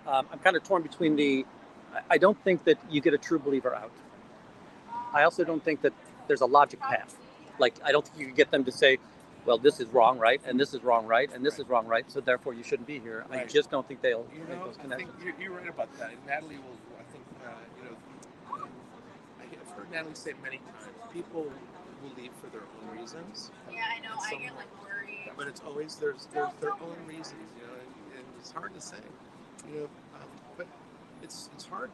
I'm kind of torn between I don't think that you get a true believer out. I also don't think that there's a logic path. Like, I don't think you can get them to say, well, this is wrong, right? And this is wrong, right? And this is wrong, right? So therefore you shouldn't be here. Right. I just don't think they'll make those connections. I think you're right about that. And Natalie will, I think, I've heard Natalie say many times, people will leave for their own reasons. Yeah, I know. I get worried. But it's always, there's their own reasons, and it's hard to say, but it's hard.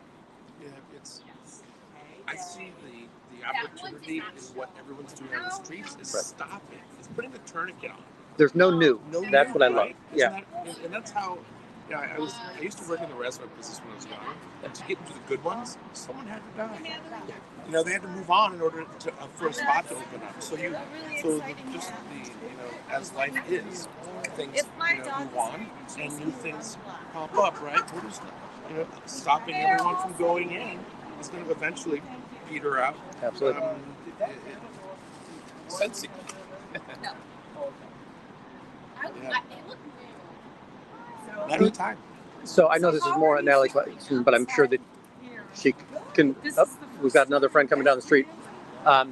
I see the opportunity in what everyone's doing on the streets is stopping. It's putting the tourniquet on. There's no new. That's what I love. Yeah. And that's how, I used to work in the restaurant business when I was young. And to get into the good ones, someone had to die. They had to move on in order for a spot to open up. As life is, things move on and new things pop up, right? We're just, stopping everyone from going in is going to eventually peter out. Absolutely. Sensing. No. Not any time. So I know this is more a Natalie question, but I'm sure that she can. Oh, we've got another friend coming down the street. But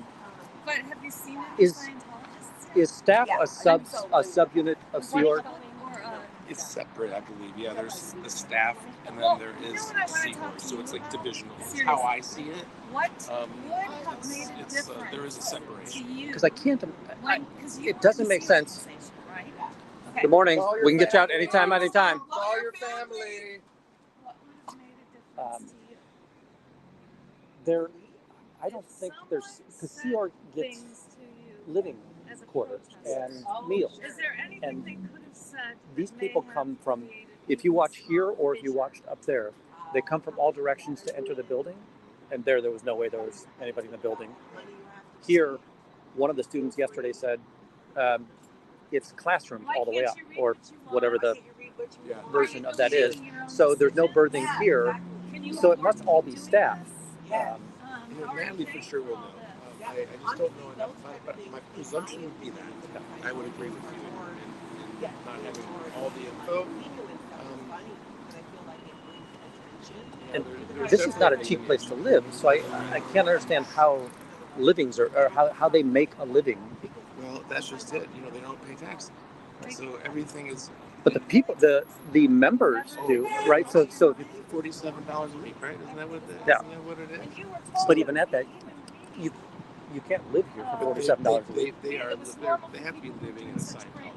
have you seen it? Is staff a subunit of Sea Org? It's separate, I believe. Yeah, there's the staff, and then there is Sea Org, so it's like divisional. That's how I see it. What would have made it different? There is a separation. Because I can't. It doesn't make sense. Good morning. We can get you out anytime. Call your family. I don't think there's, because Sea Org gets living quarters and meals. Is there anything and they could have said? These people come from, if you watch here or if you watched up there, they come from all directions to enter the building. And there was no way there was anybody in the building. Here, one of the students yesterday said, it's classrooms all the way up, or whatever the version of that is. So there's no birthing here. So it must all be staff. Natalie for sure will know. I just don't know enough about it, but my presumption would be that. I would agree with you in not having all the info. And this is not a cheap place to live, so I can't understand how livings or how they make a living. Well, that's just it. They don't pay tax, so everything is. But the people, the members do, right? So $47 a week, right? Isn't that what it is? But even at that, you can't live here for $47 a week. They have to be living in a Scientology.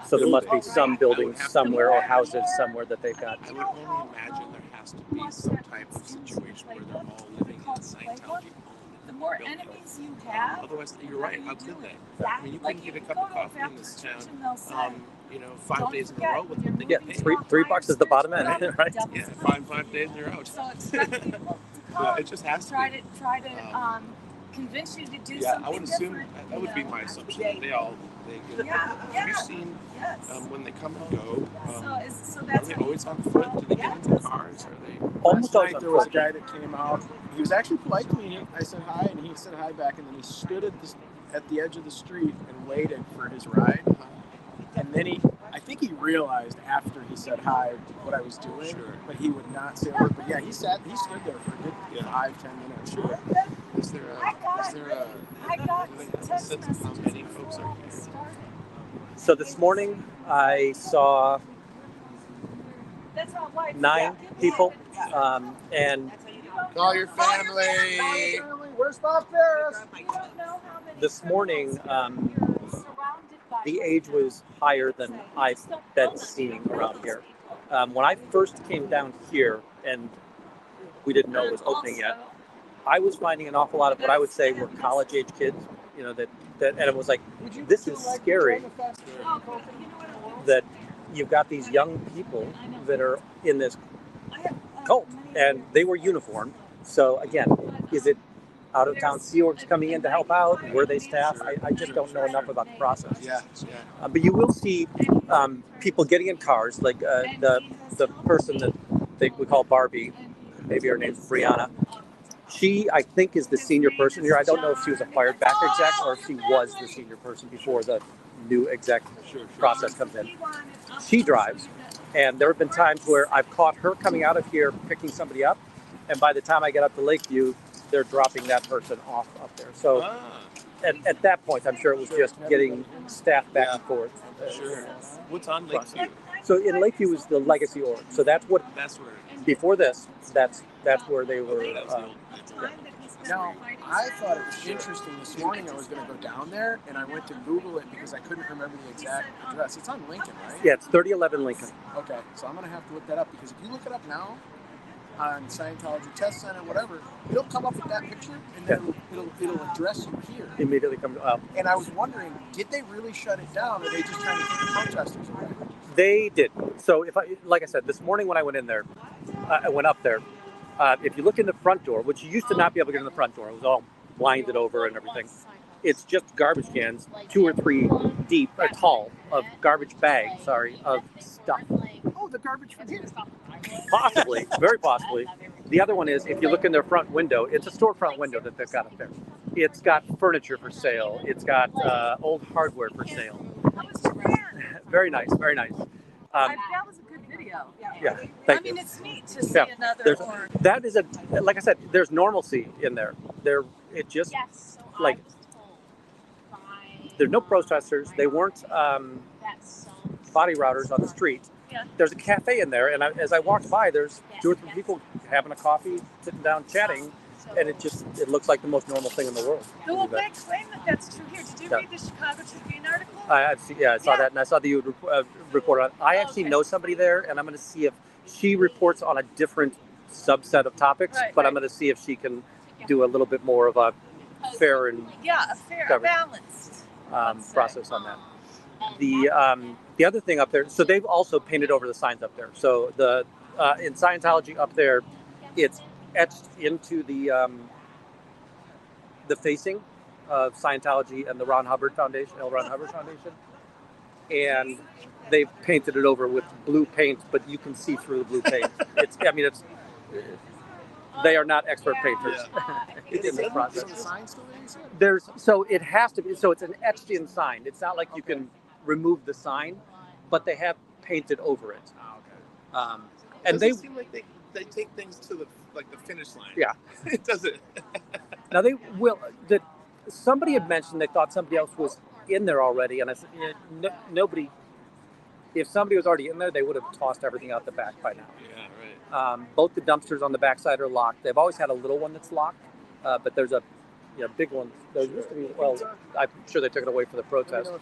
So there must be some buildings somewhere or houses somewhere that they've got. I would only imagine there has to be some type of situation where they're all living in a Scientology. The more enemies you have, otherwise, you're right. How could they? I mean, you can get a cup of coffee in this town. 5 days in a row with what they get paid. $3 is the bottom end, right? Yeah, 5 days and you're out. So expect people it just has to try to convince you to do something different. I would assume that would be my assumption. That they get. Have you seen when they come and go? Are they always on foot? Do they get into cars? Are they? Last night there was a guy that came out. He was actually polite to me. I said hi, and he said hi back, and then he stood at the edge of the street and waited for his ride. And then I think he realized after he said hi what I was doing, but he would not say a word. But yeah, he stood there for a good 5-10 minutes. Sure. Is there a sense of how many folks are here? So this morning I saw 9 people, and call your family. Where's Bob Ferris? This morning, the age was higher than I've been seeing around here. When I first came down here, and we didn't know it was opening yet, I was finding an awful lot of what I would say were college-age kids. And it was like, this is scary. That you've got these young people that are in this cult, and they were uniformed. So again, is it out-of-town Sea Orgs coming in to help out? Were they staff? I just don't know enough about the process. But you will see people getting in cars, like the person that we call Barbie, maybe her name's Brianna. She, I think, is the senior person here. I don't know if she was a fired back exec or if she was the senior person before the new exec process comes in. She drives. And there have been times where I've caught her coming out of here picking somebody up, and by the time I get up to Lakeview, they're dropping that person off up there. So at that point, I'm sure it was just getting staff back and forth. Sure. What's on Lakeview? So in Lakeview is the Legacy Org. So that's where before this, that's where they were. Now, I thought it was interesting. This morning I was going to go down there, and I went to Google it because I couldn't remember the exact address. It's on Lincoln, right? Yeah, it's 3011 Lincoln. Okay, so I'm going to have to look that up, because if you look it up now on Scientology Test Center, whatever, it'll come up with that picture, and then it'll address you here. Immediately come up. And I was wondering, did they really shut it down, or are they just trying to keep the protesters away? They did. So like I said, this morning when I went in there, I went up there. If you look in the front door, which you used to not be able to get in the front door, it was all blinded over and everything. It's just garbage cans, 2 or 3 deep or tall, of garbage bags, of stuff. Oh, the garbage from here. Possibly, very possibly. The other one is, if you look in their front window, it's a storefront window that they've got up there. It's got furniture for sale. It's got old hardware for sale. Very nice, very nice. That was a good video. Yeah, thank you. It's neat to see another org. That is like I said, there's normalcy in there. It just like there's no protesters. They weren't body routers on the street. Yeah. There's a cafe in there, and as I walked by, there's 2 or 3 people having a coffee, sitting down, chatting, and it looks like the most normal thing in the world. Well, they claim that that's true here. Did you read the Chicago Tribune article? I saw that, and I saw that you report on it. I actually know somebody there, and I'm going to see if she reports on a different subset of topics, but I'm going to see if she can do a little bit more of a fair and balanced process on that. The other thing up there, so they've also painted over the signs up there. So in Scientology up there, it's etched into the facing of Scientology and the Ron Hubbard Foundation, L. Ron Hubbard Foundation, and they've painted it over with blue paint, but you can see through the blue paint. They are not expert painters in this process. It has to be. So it's an etched-in sign. It's not like you can remove the sign, but they have painted over it. Oh, okay. And it seem like they take things to the finish line. Yeah, it doesn't. Now they will. Somebody had mentioned they thought somebody else was in there already, and I said, nobody. If somebody was already in there, they would have tossed everything out the back by now. Yeah, right. Both the dumpsters on the backside are locked. They've always had a little one that's locked, but there's a big one. There used to be. Well, I'm sure they took it away for the protest.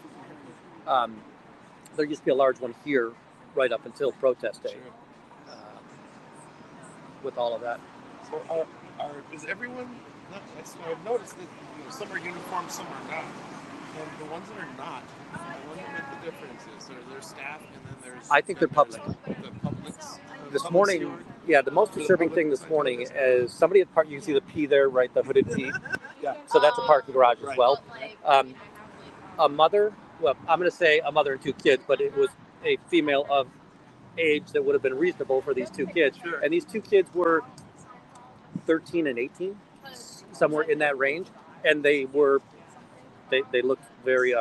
There used to be a large one here, right up until protest day. Sure. With all of that. So, is everyone? I've noticed that some are uniformed, some are not. And the ones that are not, I wonder what the difference is. So there's staff, and then there's. I think they're public. The public's. This morning, the most disturbing thing this morning is somebody had parked. You can see the P there, right? The hooded P. Yeah. So that's a parking garage as well. A mother. Well, I'm going to say a mother and 2 kids, but it was a female of age that would have been reasonable for these 2 kids. Sure. And these 2 kids were 13 and 18, somewhere in that range. And they looked very,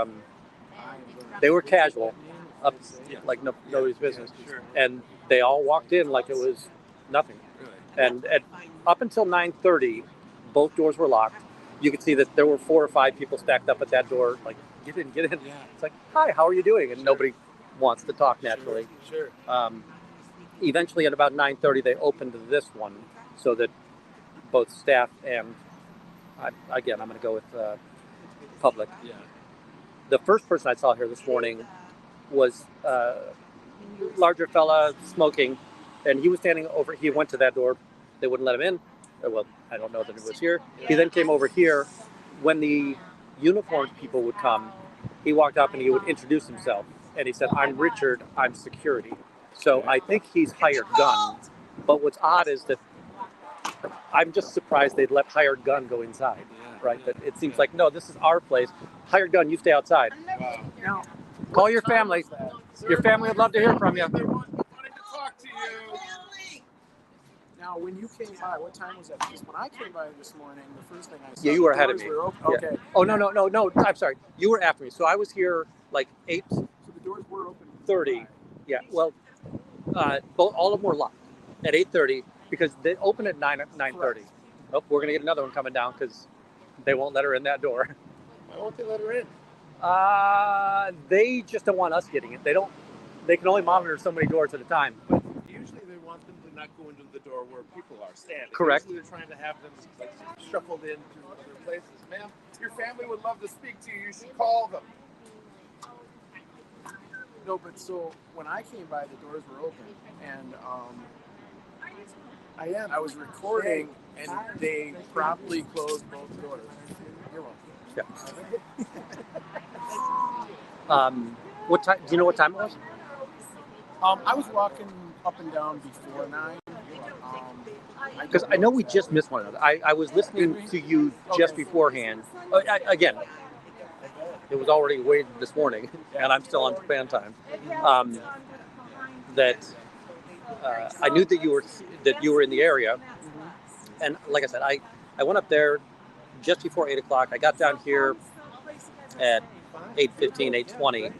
they were casual, like nobody's business. Sure. And they all walked in like it was nothing. Really? And up until 9:30, both doors were locked. You could see that there were 4 or 5 people stacked up at that door, like, get in. Yeah. It's like, hi, how are you doing? And nobody wants to talk naturally. Sure. Eventually, at about 9:30, they opened this one so that both staff and, I'm going to go with public. Yeah. The first person I saw here this morning was a larger fella smoking, and he was standing over. He went to that door. They wouldn't let him in. Well, I don't know that it was here. He then came over here. When the uniformed people would come, he walked up and he would introduce himself. And he said, "I'm Richard, I'm security." So I think he's hired gun. But what's odd is that I'm just surprised they'd let hired gun go inside, right? That it seems like, no, this is our place. Hired gun, you stay outside. Wow. Now, Call your family. Your family would love to hear from you. They wanted to talk to you. Now, when you came by, what time was that? Because when I came by this morning, the first thing I saw. Yeah, you were the ahead of doors me. were open. Yeah. Okay. Oh, no. I'm sorry. You were after me. So I was here like 8:30. So the doors were open. Yeah. Well, all of them were locked at 8:30 because they open at 9:30. Oh, we're gonna get another one coming down because they won't let her in that door. Why won't they let her in? They just don't want us getting it. They don't. They can only monitor so many doors at a time. But usually they want them to not go into the door where people are standing. Correct. Usually they're trying to have them like shuffled into other places. Ma'am, your family would love to speak to you. You should call them. No, but so when I came by, the doors were open, and I was recording, and they promptly closed both doors. You're welcome. Yeah. What time? Do you know what time it was? I was walking up and down before 9. Because I know we just missed one another. I was listening to you just beforehand. Again, it was already way this morning, and I'm still on Japan time. I knew that you were in the area, and like I said, I went up there just before 8 o'clock. I got down here at 8:15, 8:20,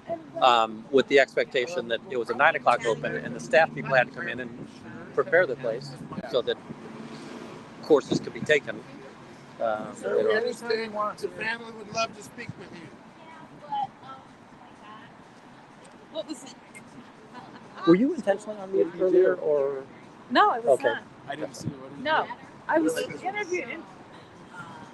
with the expectation that it was a 9 o'clock open, and the staff people had to come in and prepare the place so that courses could be taken. Sir, we understand the family would love to speak with you. What was it? Were you intentionally on mute earlier, or? No, I was Okay. not. I didn't see what he No, did. I was interviewing.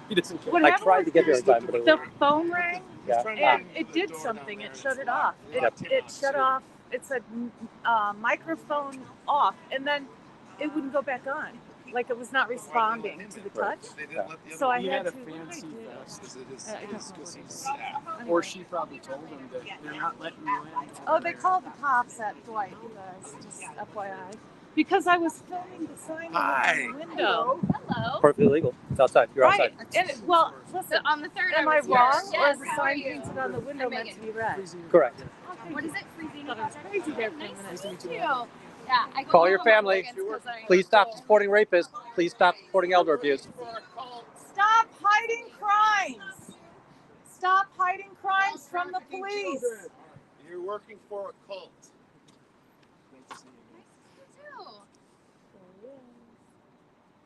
He doesn't care. What I happened tried was to get there in time, but the phone rang yeah. and it did something. It shut it off. It shut off. It said microphone off, and then it wouldn't go back on. Like it was not responding to the touch. So I He had had a to. fancy vest. I don't know what it is. Or she probably told him that they're not letting you in. Oh, they called the cops at Dwight, you guys. Just FYI. Because I was filming the sign in the window. Hello. Perfectly legal. It's outside. You're outside. And well, listen, On the third, am I was here. wrong? Or Yes, is the how are sign you? painted on the window I'm meant Megan. to be red? Correct. What is it? Freezing. Thought it was crazy there for a Nice minute. to meet you. Yeah, I go Call home your on family. weekends 'cause I- Please stop supporting rapists. Please stop supporting elder abuse. Stop hiding crimes! Stop hiding crimes from the police! You're working for a cult. Nice to meet you too.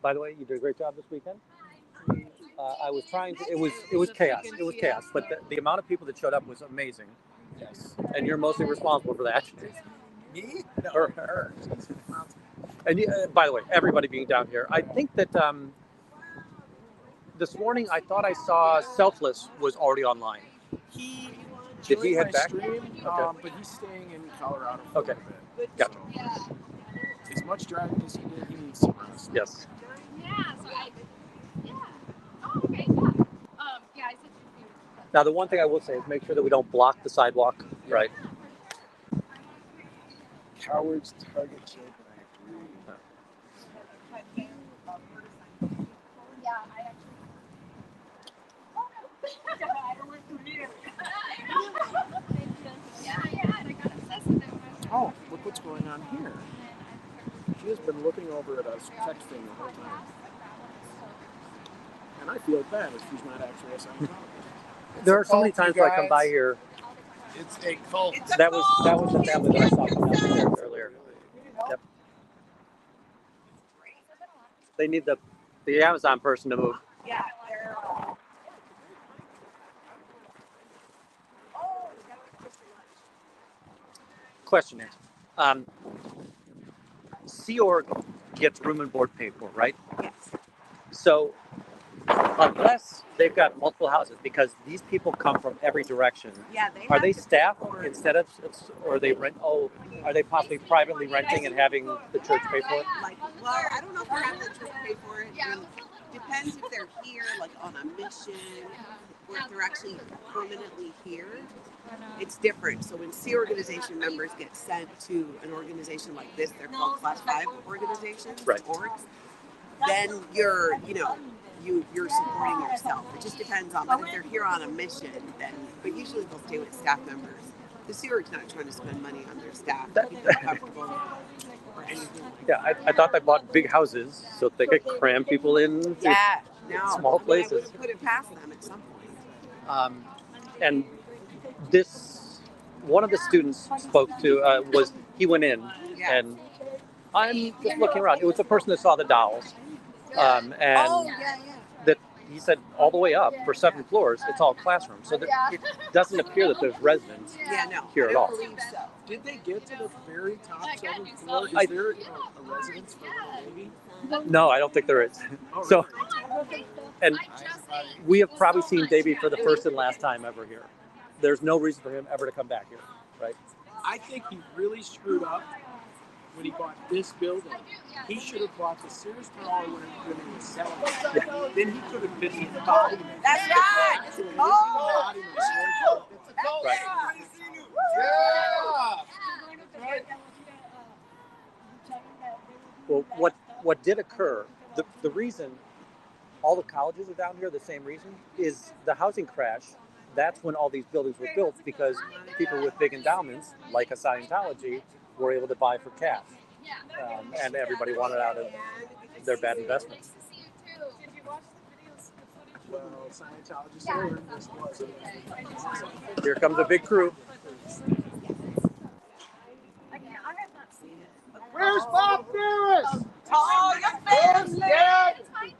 By the way, you did a great job this weekend. I was trying to. It was chaos. It was chaos. But the amount of people that showed up was amazing. Yes. And you're mostly responsible for that. Me? Her. And by the way, everybody being down here, I think that this morning I thought I saw Selfless was already online. Did he head back? Stream, Okay. but he's staying in Colorado for Okay. a little bit. Gotcha. Yeah. As much driving as he did, he needs some rest. Yes. Yeah. So yeah. Oh, okay. Yeah. Yeah. I said you. Now the one thing I will say is make sure that we don't block the sidewalk. Right. Cowards target children. Yeah. I actually. I don't work for you. Yeah. And I got obsessed with it when I was. Oh, look what's going on here. She has been looking over at us, texting the whole time. And I feel bad if she's not actually a Scientologist. There are so many cult, you times where I come by guys. here. It's a cult. That was the family that I saw come down here earlier. Yep. They need the Amazon person to move. Yeah, they're. Question is, Sea Org gets room and board paid for, right? Yes. So unless they've got multiple houses, because these people come from every direction, Yeah, they are have they to pay staff for it. instead of, or they rent? Oh, are they possibly privately renting and having the church pay for it? Like, well, I don't know if they're having the church pay for it. Yeah. It depends if they're here, like on a mission, or if they're actually permanently here. It's different. So when Sea organization members get sent to an organization like this, they're called Class 5 organizations, Right. orgs. Then you're supporting yourself. It just depends on. But if they're here on a mission, then but usually they'll stay with staff members. The Sea Org's not trying to spend money on their staff to keep them comfortable or anything. Yeah, I thought they bought big houses so they could cram people in. Yeah, no. Small I mean, places. I would have put it past them at some point. And this, one of the students spoke to he went in Yeah. And I'm just looking around. It was the person that saw the dolls, and yeah. that he said all the way up for 7 floors, it's all classrooms. So it doesn't appear that there's residents Yeah, no. here at all. believe so. Did they get to the very top 7th floor? I- Is there a residence for Little Baby? No, I don't think there is. Oh, So, really? and we have probably seen Davey for the first and last time ever here. There's no reason for him ever to come back here, right? I think he really screwed up when he bought this building. He should have bought the Sears Tower when it was selling. Then he could have been the embodiment. That's right. So it is Oh. the embodiment. Right. Well, what did occur, the reason all the colleges are down here, the same reason, is the housing crash. That's when all these buildings were built, because people with big endowments, like a Scientology, were able to buy for cash. And everybody wanted out of their bad investments. Well, Scientologists learned this was. Here comes a big crew. Where's Bob Ferris? Oh, Where's Dad?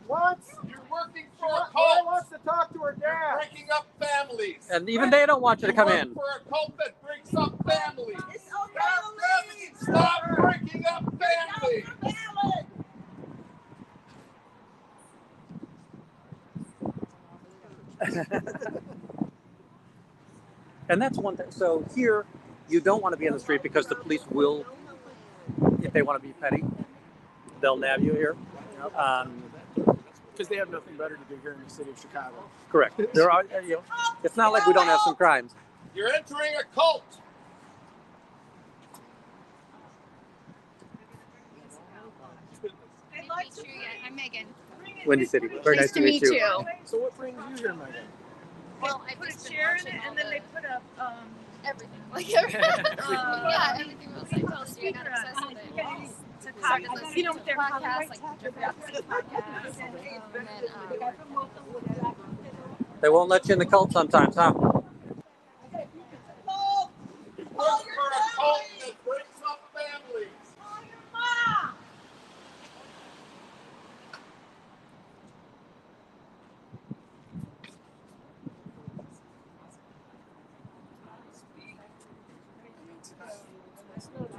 Wants, You're working for a Boy cult. wants to talk to her dad. Breaking up families. And even they don't want you to come You in. work for a cult that breaks up families. It's okay. Stop breaking up families. And that's one thing. So here, you don't want to be in the street because the police will, if they want to be petty, they'll nab you here. Because they have nothing better to do here in the city of Chicago. Correct. There are, it's not like we don't have some crimes. You're entering a cult. I'm Megan. Windy City. Very nice to meet you. So what brings you here, Megan? Well, I Put just a been chair in watching it, all and then the- they put a everything. Like yeah, everything was like totally speaker I got obsessed on. with it. To Started talk, listening you know, to with their podcasts, like the Drift Opposite podcast, and then They won't let you in the cult sometimes, huh? You work for a cult that breaks up families.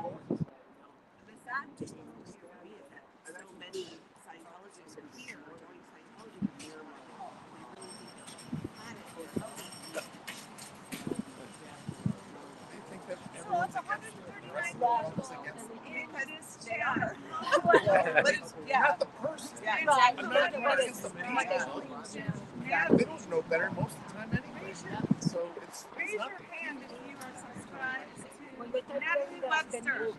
The sad thing to me is that so many Scientologists are here joining Scientology to hear my call. I really think the planet is. They think that everyone's against it. The rest of the world's against it. They are. But it's, Not the person. Yeah, I'm exactly. not against the people. They don't know better most of the time anyway. So it's Raise your nothing. hand if you are subscribed to Natalie Webster.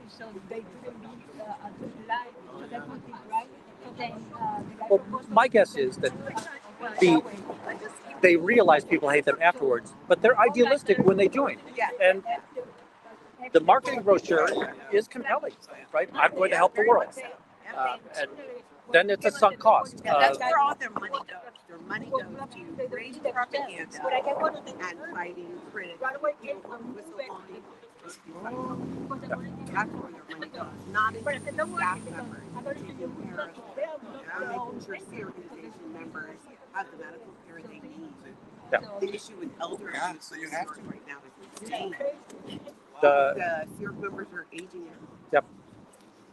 Well, my guess is that they realize people hate them afterwards, but they're idealistic when they join. Yeah. And the marketing brochure is compelling, right? I'm going to help the world. And then it's a sunk cost. That's where all their money goes. Their money goes to raise propaganda and fighting critics. Whistleblowing. That's where their money goes. Not into staff members. Taking care of, making sure the organization members have the medical care they need. Yeah. The issue with elder Yeah, abuse so you have to. right now is insane. The The CERC members are aging out.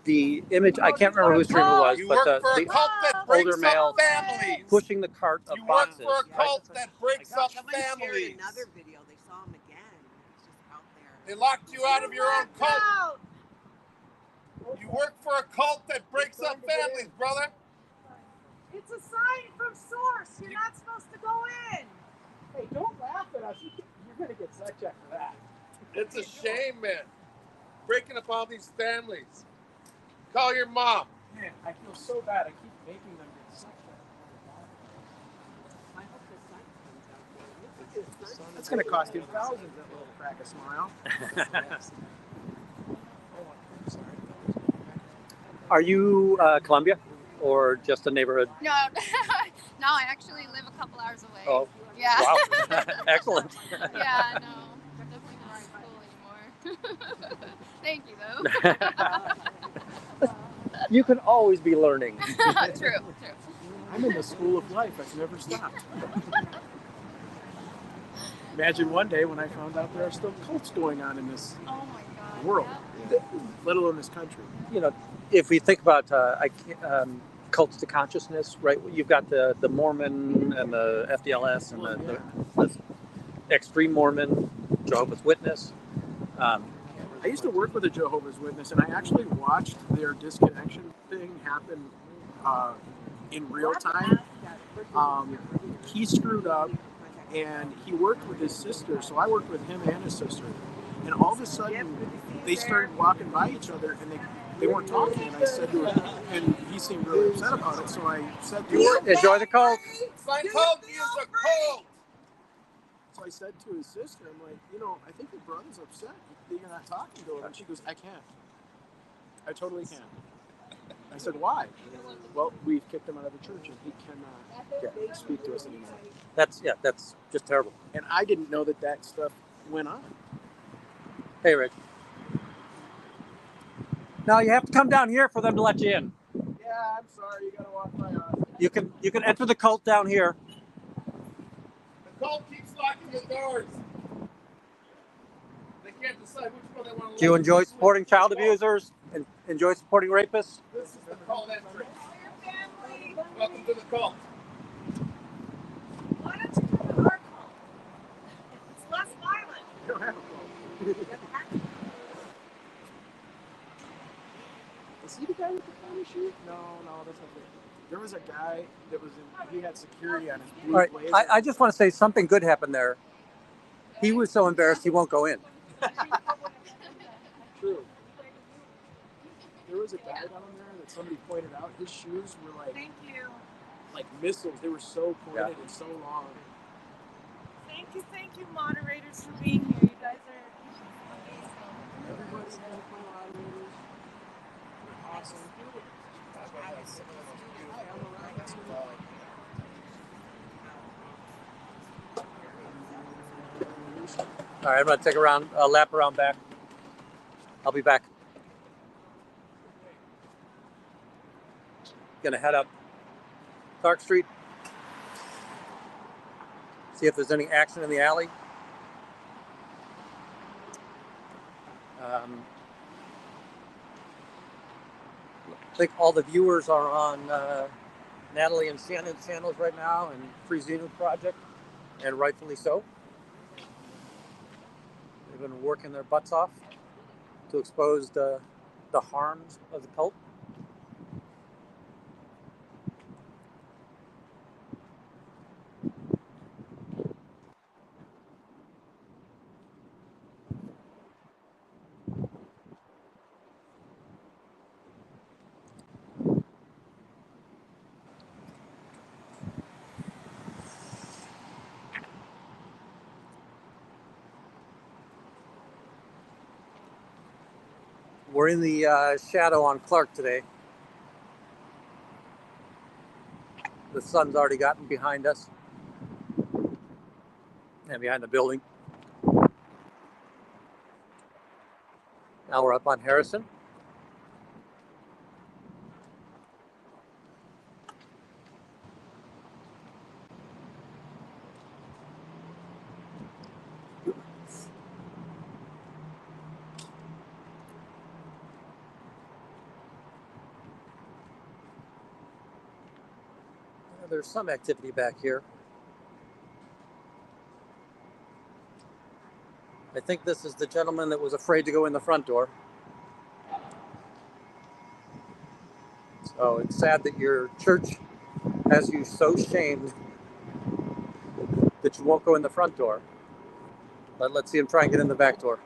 the image, I can't remember whose stream it was, You but work for a the cult that breaks older male up families. pushing the cart of You work boxes. for a cult that breaks up Somebody shared families. another video. They saw him again. He's just out there. They locked you out of your own cult. You work for a cult that breaks up families, brother. It's a sign from source. You're not supposed to go in. Hey, don't laugh at us. You're going to get such check for that. It's a shame, man. Breaking up all these families. Call your mom. Man, I feel so bad. I keep making them get such I hope the sun comes out. That's going to cost you thousands, that little crack of smile. Are you Columbia or just a neighborhood? no, no, I actually live a couple hours away. Oh, Yeah. wow. Excellent. Yeah, no, definitely not school anymore. Thank you, though. You can always be learning. True. I'm in the school of life. I've never stopped. Imagine one day when I found out there are still cults going on in this Oh my God. world, Yeah. let alone this country. You know, if we think about cults to consciousness, right? You've got the Mormon and the FDLS and the extreme Mormon, Jehovah's Witness. I used to work with a Jehovah's Witness, and I actually watched their disconnection thing happen in real time. He screwed up, and he worked with his sister, so I worked with him and his sister. And all of a sudden, they started walking by each other, and they weren't talking. And I said to him, and he seemed really upset about it, so I said to him, Enjoy the cult. Scientology is a cult. so I said to his sister, I'm like, I think your brother's upset that you're not talking to him. And she goes, I can't. I totally can't. I said, why? Well, we've kicked him out of the church, and he cannot speak to us anymore. That's just terrible. And I didn't know that stuff went on. Hey, Rich. Now you have to come down here for them to let you in. Yeah, I'm sorry. You gotta walk by us. You can enter the cult down here. The cult keeps locking the doors. They can't decide which one they want to. Do you enjoy supporting child abusers and enjoy supporting rapists? This is the cult entry. Welcome to the cult. Why don't you come to our cult? It's less violent. You don't have a phone. Is he the guy with the pony shoe? No, that's not it. There was a guy that he had security on his blue All right, blazer. I just want to say something good happened there. He was so embarrassed he won't go in. True. There was a guy down there that somebody pointed out. His shoes were Thank you. like missiles. They were so pointed and so long. Thank you, moderators, for being here. You guys are amazing. Everybody's my moderators. They're awesome. Hi, I'm Ryan. All right, I'm going to take a lap around back. I'll be back. Going to head up Clark Street. See if there's any action in the alley. I think all the viewers are on Natalie and Shannon's channels right now and Free Xenu Project, and rightfully so. They've been working their butts off to expose the harms of the cult. We're in the shadow on Clark today. The sun's already gotten behind us and behind the building. Now we're up on Harrison. There's some activity back here. I think this is the gentleman that was afraid to go in the front door. So it's sad that your church has you so shamed that you won't go in the front door. But let's see him try and get in the back door.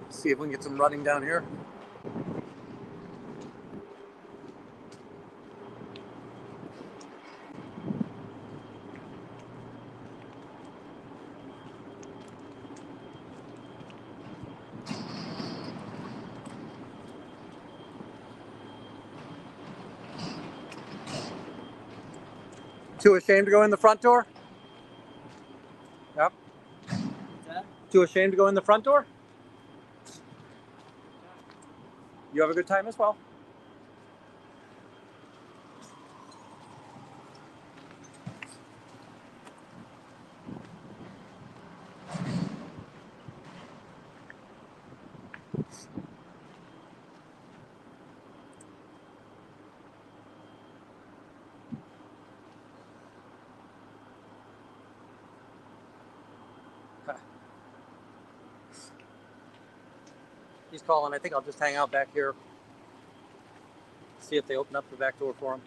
See if we can get some running down here. Too ashamed to go in the front door? Yep. Too ashamed to go in the front door? You have a good time as well. He's calling. I think I'll just hang out back here. See if they open up the back door for him.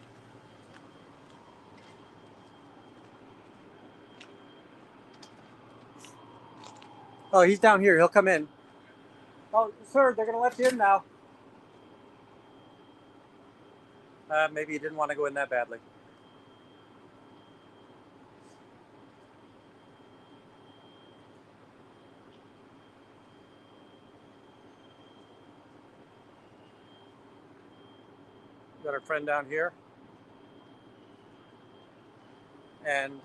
Oh, he's down here. He'll come in. Oh, sir, they're going to let you in now. Maybe he didn't want to go in that badly. Got our friend down here. And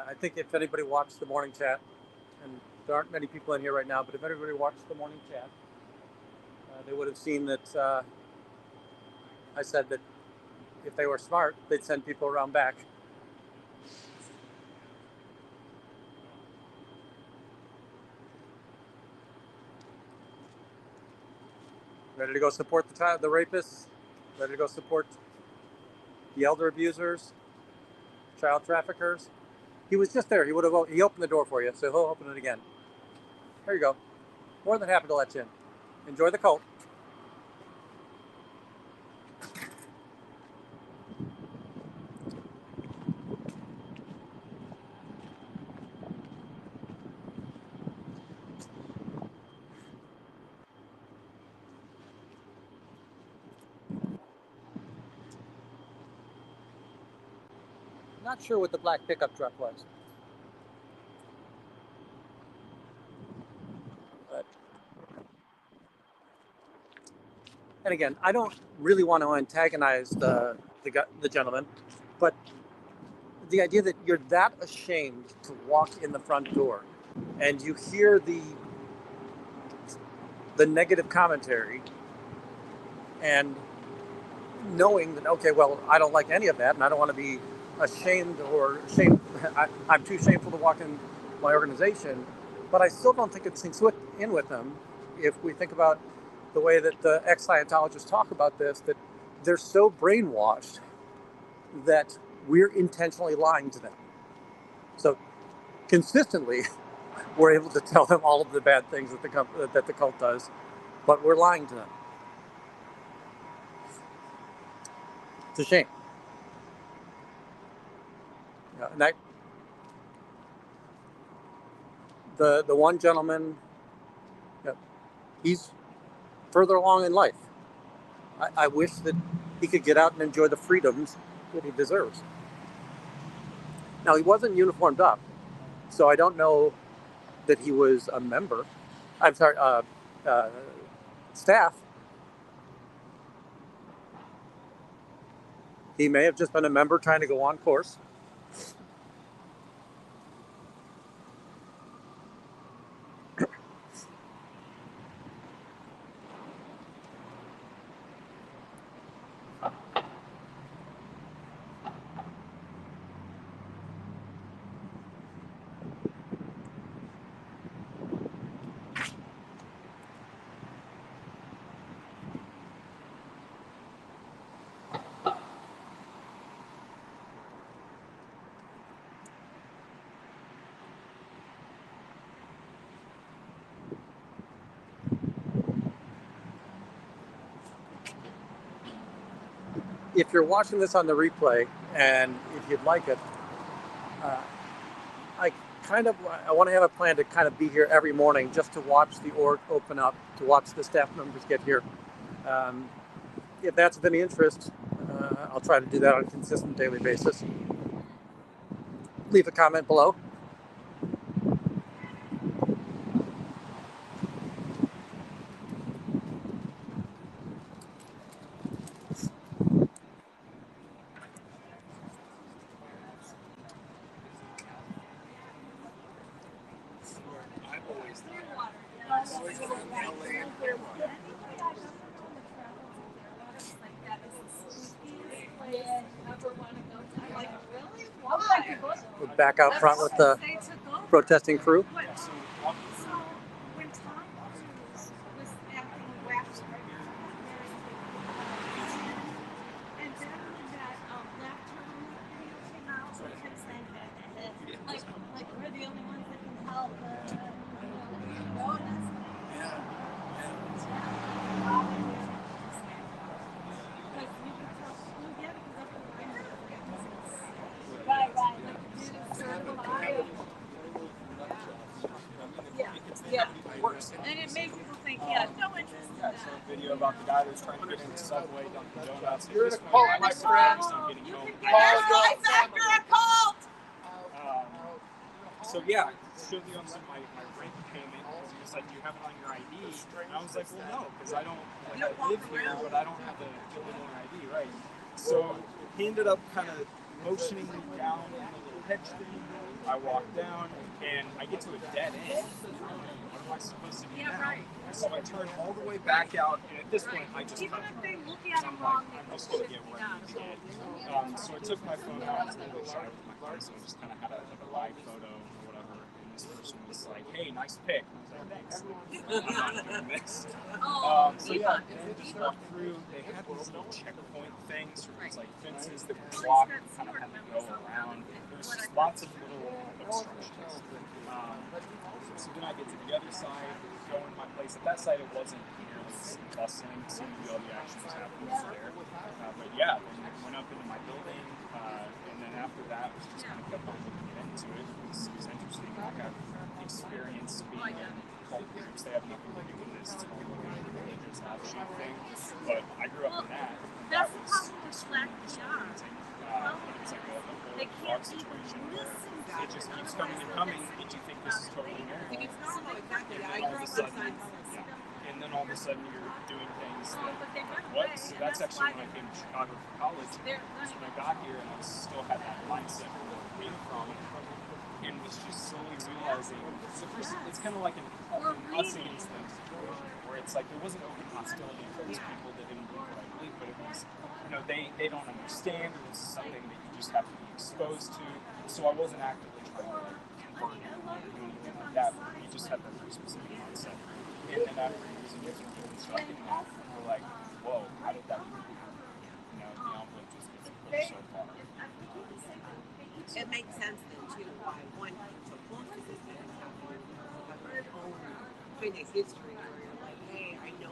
I think if anybody watched the morning chat, and there aren't many people in here right now, but if everybody watched the morning chat, they would have seen that I said that if they were smart, they'd send people around back. Ready to go support the rapists? Ready to go support the elder abusers, child traffickers? He was just there. He opened the door for you, so he'll open it again. There you go. More than happy to let you in. Enjoy the cult. Not sure what the black pickup truck was. But, and again, I don't really want to antagonize the gentleman, but the idea that you're that ashamed to walk in the front door and you hear the negative commentary and knowing that, okay, well, I don't like any of that and I don't want to be ashamed or shame. I'm too shameful to walk in my organization, but I still don't think it sinks in with them if we think about the way that the ex-Scientologists talk about this, that they're so brainwashed that we're intentionally lying to them. So consistently, we're able to tell them all of the bad things that the cult does, but we're lying to them. It's a shame. And the one gentleman, he's further along in life. I wish that he could get out and enjoy the freedoms that he deserves. Now, he wasn't uniformed up, so I don't know that he was a member. I'm sorry, staff. He may have just been a member trying to go on course. If you're watching this on the replay, and if you'd like it, I want to have a plan to kind of be here every morning just to watch the org open up, to watch the staff members get here. If that's of any interest, I'll try to do that on a consistent daily basis. Leave a comment below. back out front with the They took over. protesting crew. What? So when Tom Cruise was acting wacky, and then when that Black turtleneck video came out, so it kept saying like we're the only ones that can help. No, that's right. Yeah. And it made people think, no interest in that. A video about the guy that was trying to get into Subway, Dunkin' Donuts. You're in a cult, my friend. Getting home. So yeah, I showed the officer my rent payment because he was like, "Do you have it on your ID?" And I was like, "Well, no, because I don't. Like, I live here, but I don't have the Illinois ID, right?" So he ended up kind of motioning me down in the little hedge thing. I walk down and I get to a dead end. What am I supposed to do now? Right. So I turn all the way back out, and at this point, I just Even cut if they through. look at I'm him like, wrong, I'm they just going to should get be where I done. need to get. So I took my phone out. I was really shy with my phone, so I just kind of had a live photo or whatever. And this person was like, "Hey, nice pic." And I was like, "Thanks." I'm not doing this. So yeah, they just walked through. They had these little checkpoint things, or these like fences that would block and kind of had to go around. There was just lots of little obstructions. So then I get to the other side, go in my place. At that side, it wasn't nearly as bustling. Seemed to be all the action was happening there. But yeah, then I went up into my building, and then after that, was just kind of kept on looking into it. It was interesting. I got experience being in cult groups. They have nothing to do with this. It's more like a religious offshoot thing. But I grew up in that. That That's the was problem with extremely Black disorienting. When it's like a They whole can't frog situation even where listen. it just keeps coming and coming, and you think this is totally normal. It's normal, exactly. And I then all grew of a up sudden, with signs. yeah. And then all of a sudden you're doing things that, But they run what? away, So and that's that's actually why when I came to Chicago for college. they're That's when I got here, and I still had that mindset of where it came from, and was just slowly realizing. So first, it's kind of like an us against them situation, where it's like there wasn't open hostility towards people that didn't believe what I believe, but it was, they don't understand, or this is something that you just have to be exposed to. So I wasn't actively trying to convert it or do anything like that, but you just have that very specific mindset. And then after years and years of doing stuff in that, we're like, whoa, how did that happen? The envelope just gets pushed so far. It makes sense then too why one comes so close to this and have your own kind of history where you're like, hey, I know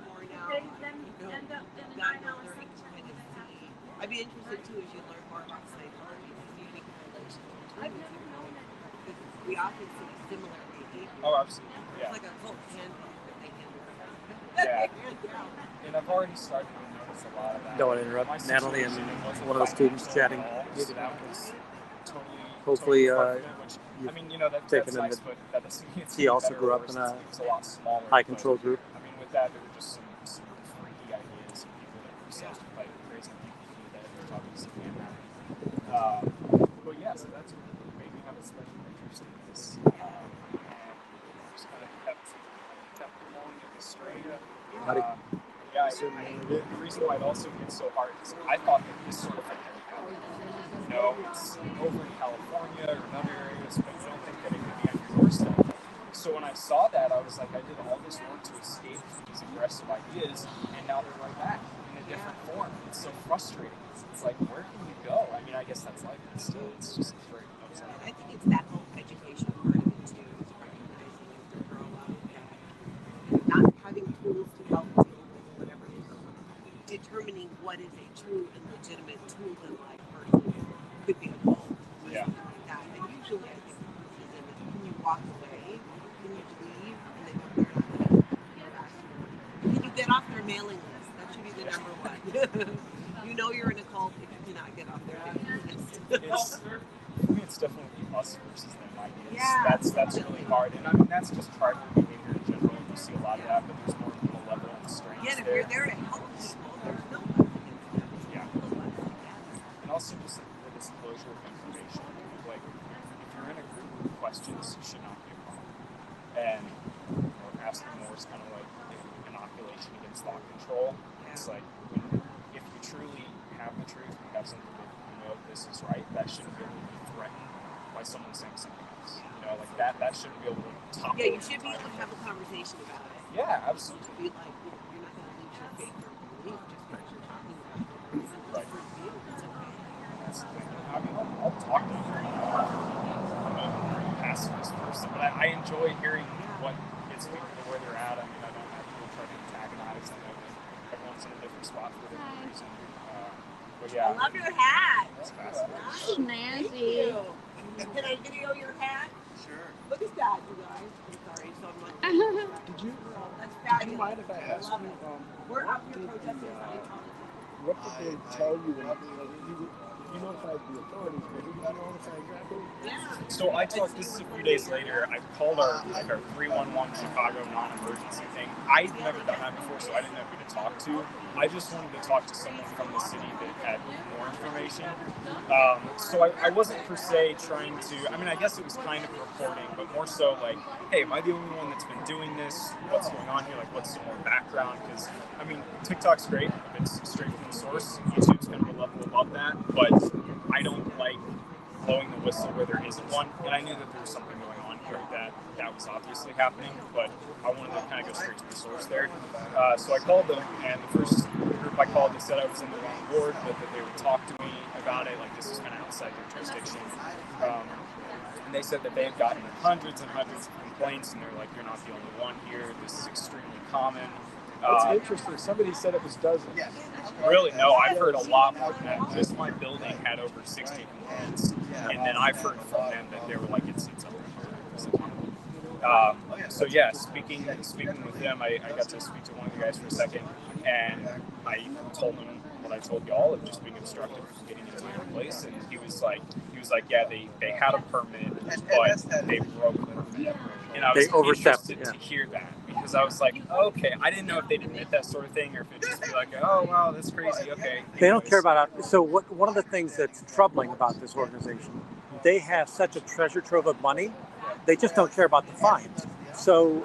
more now. They then end up in an Not analysis. learning to kind of see. I'd be interested too as you learn more about psychology, community correlation I've between the never two. known it. Because we often see similar behavior. Oh, absolutely. It's Yeah. like a cult handbook that they hand Yeah. And I've already started to notice a lot of that. Don't want to interrupt My Natalie and situation, it wasn't one of the students financial chatting. at all, so that was totally. Hopefully, totally part of it, which, you've I mean, that's taken in nice, that but that doesn't mean it's he any also better grew or up worse. in a It was a lot smaller. high but, control group. I mean, with that, there were just some freaky ideas and people that were self-like crazy people that were talking to some man. But yeah, so that's what made me have a special interest in this. And just kind of kept going in the straight. Yeah, the reason why it also gets so hard is I thought that this sort of thing had happened. It's over in California or in other areas, but you don't think that it could be on your doorstep. So when I saw that, I was like, I did all this work to escape from these aggressive ideas, and now they're right back in a different form. It's so frustrating. It's like, where can you go? I mean, I guess that's life, but still, it's just very upsetting. I think it's that whole education part of it too, is recognizing as you grow up and not having tools to help deal with whatever it is. Determining what is a true and legitimate tool in life versus could be a goal or Yeah. something like that. And usually I think can you walk away? Can you leave? And then they're not going to get back to you. Can you get off their mailing list? That should be the number one. You're in a cult if you cannot get off their mailing list. For me, it's definitely us versus them ideas. Yeah. That's really hard. And I mean, that's just tribal behavior in general. You see a lot of that, but there's more people level and strengths Again, if there. you're there to help people, there's no one against them. Yeah. And also just like the disclosure of information. Like, if you're in a group with questions, should not be a problem. And asking more is kind of like an inoculation against thought control. It's like, if you truly have the truth, you have something that you know this is right, that shouldn't be able to be threatened by someone saying something else. You know, like that shouldn't be able to top. Yeah, you should be able to have a conversation about it. Yeah, absolutely. Be like, you're not going to lose your faith or belief just because you're talking about it. It's a Right. different view. It's okay. That's the thing. I mean, I'll talk to them. I'm a pretty pacifist person, but I enjoy hearing what gets people to where they're at. I mean, I don't have to try to antagonize. I know that everyone's in a different spot for a different reason. But yeah. I love your hat. It's fascinating. Snazzy. Can I video your hat? Sure. Look at that, you guys. I'm sorry, so I'm like, Did you? that's Do you fabulous. mind if I ask love you? it. We're up here protesting. What did they tell you when you notified the authorities? But who got notified exactly? Yeah. So I talked, this is a few days later, I called our 311 Chicago non-emergency thing. I'd never done that before, so I didn't know who to talk to. I just wanted to talk to someone from the city that had more information. So I wasn't per se trying to, I mean, I guess it was kind of reporting, but more so like, hey, am I the only one that's been doing this? What's going on here? Like, what's some more background? Because, I mean, TikTok's great if it's straight from the source. YouTube's kind of a level above that, but I don't like blowing the whistle where there isn't one, and I knew that there was something going on here that was obviously happening, but I wanted to kind of go straight to the source there. So I called them, and the first group I called, they said I was in the wrong ward, but that they would talk to me about it, like this is kind of outside their jurisdiction. And they said that they had gotten hundreds and hundreds of complaints, and they're like, you're not the only one here, this is extremely common. That's interesting. Somebody said it was dozens. Really? No, I've heard a lot more than that. Just my building had over 60 complaints, and then I've heard from them that they were like, it's up there. So yeah, speaking with them, I got to speak to one of the guys for a second, and I told him what I told y'all of just being obstructed from getting into their place, and he was like, yeah, they had a permit, but they broke the permit. And I was interested to hear that, because I was like, okay, I didn't know if they'd admit that sort of thing, or if it'd just be like, oh, wow, that's crazy, okay. They don't care about it. So one of the things that's troubling about this organization, they have such a treasure trove of money, they just don't care about the fines. So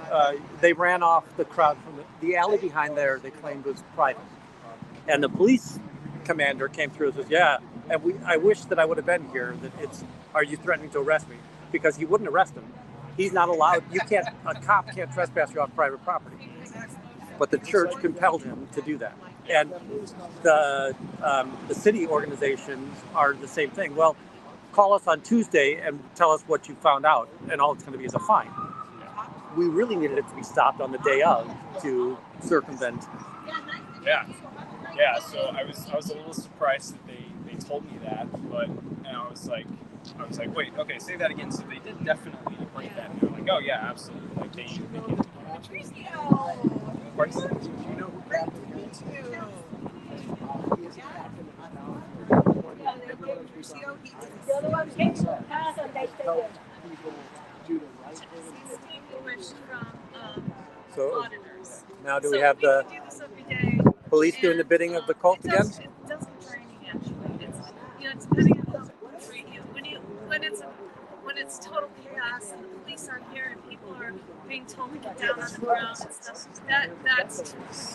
they ran off the crowd from the alley behind there, they claimed was private. And the police commander came through and says, yeah, and I wish that I would have been here, are you threatening to arrest me? Because he wouldn't arrest him. He's not allowed, a cop can't trespass you off private property. But the church compelled him to do that. And the city organizations are the same thing. Well, call us on Tuesday and tell us what you found out, and all it's going to be is a fine. We really needed it to be stopped on the day of to circumvent. Yeah. So I was a little surprised that they told me that, but I was like, wait, okay, say that again. So they did definitely break that. And they're like, oh yeah, absolutely. Like they can't do that. Pardon? Do you know who Captain is? So now do we have the police doing the bidding of the cult again? It does the training actually. It's depending on how they treat you. When it's total chaos and the police aren't here and people are being told to get down on the ground and stuff, that's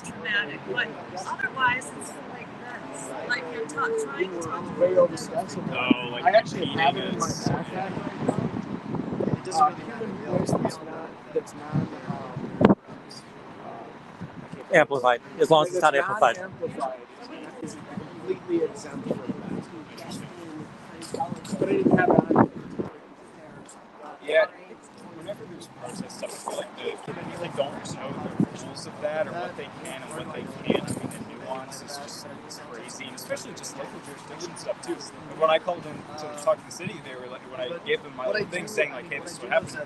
traumatic. But otherwise, it's like this. Like you're trying to talk to Way over steps. Oh, like I actually have it in my penis. backpack. It doesn't really voice that's not Amplified, as long as it's not amplified. It's completely exempt from that. But I didn't have it on. Yeah. Whenever there's protest stuff, I feel like they really don't know the rules of that, or what they can and what they can't. I mean, the nuance is just it's crazy, and especially just local jurisdiction stuff too. And when I called them to talk to the city, they were like, when I gave them my little thing saying like, hey, this is what happened.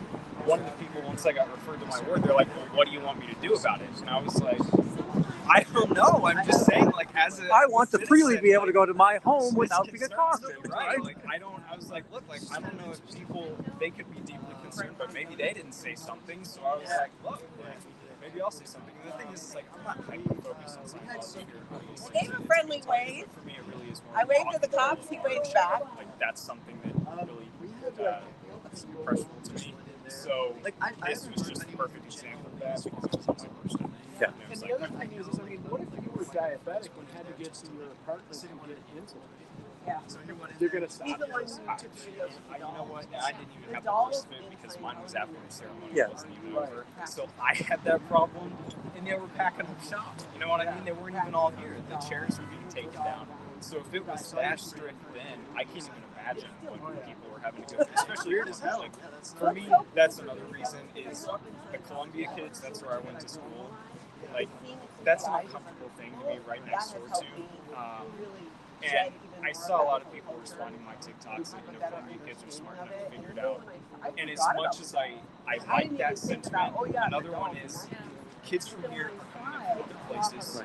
One of the people, once I got referred to my ward, they're like, well, what do you want me to do about it? And I was like, I don't know. I'm just saying, like, I want to freely be able to go to my home without being accosted. Right? Like, I was like, look, like, I don't know if people, they could be deeply concerned, but maybe they didn't say something. So I was like, look, maybe I'll say something. And the thing is, like, I'm not hyper-focused on something here. Gave a friendly wave. For me, it really is more I waved to the cops. He waved back. Like, that's something that really is impressionable to me. So this was just a perfect example of that because it was on my person. Yeah. And the other thing is, I mean, what if you were diabetic and had to get to your apartment and get insulin? They're gonna stop this. You know what? I didn't even have the worst of it because mine was after the ceremony wasn't even over. So I had that problem, and they were packing up shop. You know what I mean? They weren't even all here. The chairs were being taken down. So if it was that strict then, I can't even imagine what people were having to go through, especially here. Like, for me, that's another reason is the Columbia kids. That's where I went to school. Like, that's an uncomfortable thing to be right next door to. And I saw a lot of people responding to my TikToks that, Columbia kids are smart enough to figure it out. And as much as I like that sentiment, another one is kids from here coming in from other places,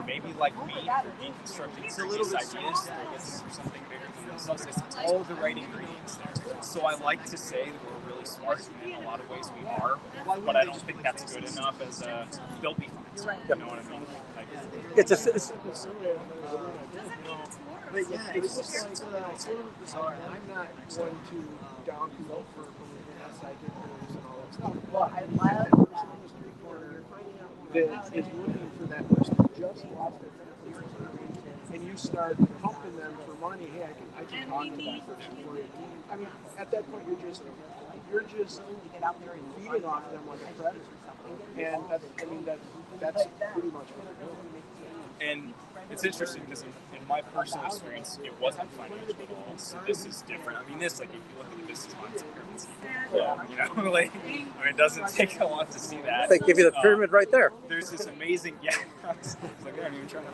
maybe like me, deconstructing previous ideas, or this or something bigger than themselves. It's all the right ingredients there. So I like to say that we're really smart, and in a lot of ways we are, but I don't think that's good enough as a, they'll be fine. You know what I mean? Like, It's just But yeah, it's just like, sort of bizarre. I'm not one to down people for anti-dippers and all that stuff, but I love that person on the street corner that is looking for that person who just lost their family, and you start pumping them for money. Hey, I can talk to that person for you. I mean, at that point, you're just feeding off them like a predator. And that's pretty much what they're doing. and it's interesting because in my personal experience, it wasn't financial at all. So this is different. I mean, if you look at the business lines of pyramids, like, it doesn't take a lot to see that. they give you the pyramid right there. There's this amazing, it's like they aren't even trying to.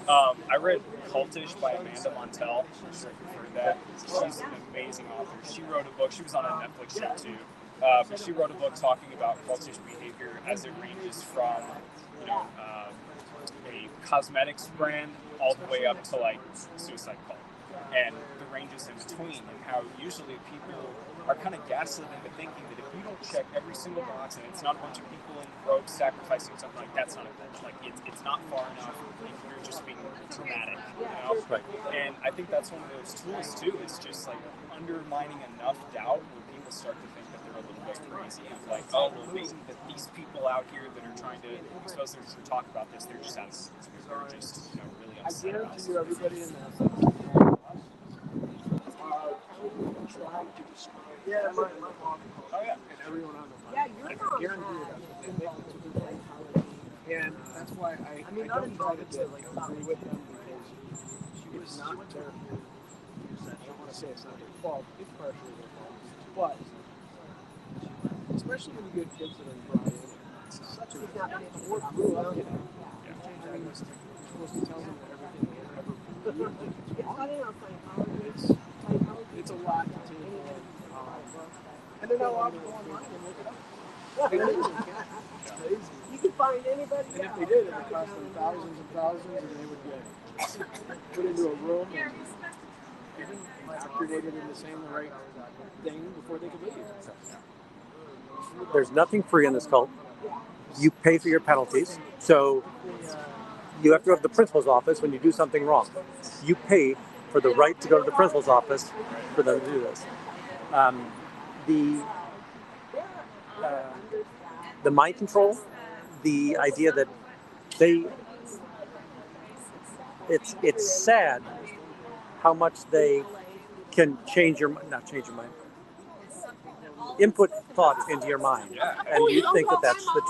I read Cultish by Amanda Montell. I'm sure you've heard that. She's an amazing author. She wrote a book. She was on a Netflix show too. But she wrote a book talking about cultish behavior as it ranges from, a cosmetics brand all the way up to like suicide cult, and the ranges in between, and how usually people are kind of gaslit into thinking that if you don't check every single box and it's not a bunch of people in robes sacrificing something, like that's not a cult. Like it's not far enough. You're just being dramatic, Right. And I think that's one of those tools too. Is just like undermining enough doubt where people start to think that they're a little bit crazy, of like, oh, well, maybe that these people out here that are trying to expose themselves or talk about this, they're just really I upset about guarantee it. you, everybody in that trying to describe. Yeah, my mom. Oh yeah. And everyone on the line. Yeah, you're I guarantee you that. They think that's what they're doing. And that's why I don't try to agree with them, because it's not their. I don't want to say it's not their fault. It's partially their fault, but especially when you get kids that are brought in, it's such a or grew up in it. I mean, you're supposed to tell them that everything they ever believed is wrong. It's a lot to take in. And they're not allowed to go online and look it up. It's crazy. You can find anybody. And if they did, it would cost them thousands and thousands, and they would get put into a room and indoctrinated into saying the right thing before they could leave. There's nothing free in this cult. You pay for your penalties. So you have to go to the principal's office when you do something wrong. You pay for the right to go to the principal's office for them to do this. The mind control, the idea that it's sad how much they can input thoughts into your mind, and you think that that's the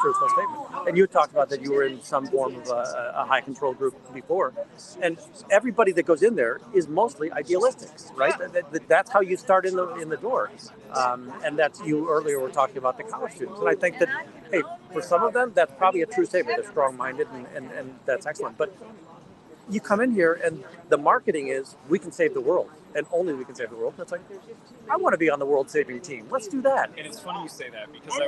truthful statement. And you talked about that you were in some form of a high control group before, and everybody that goes in there is mostly idealistics, right? That's how you start in the door, and that's you earlier were talking about the college students, and I think that hey, for some of them that's probably a true statement. They're strong-minded, and that's excellent, but you come in here and the marketing is we can save the world and only we can save the world. That's like, I want to be on the world saving team. Let's do that. And it's funny you say that because I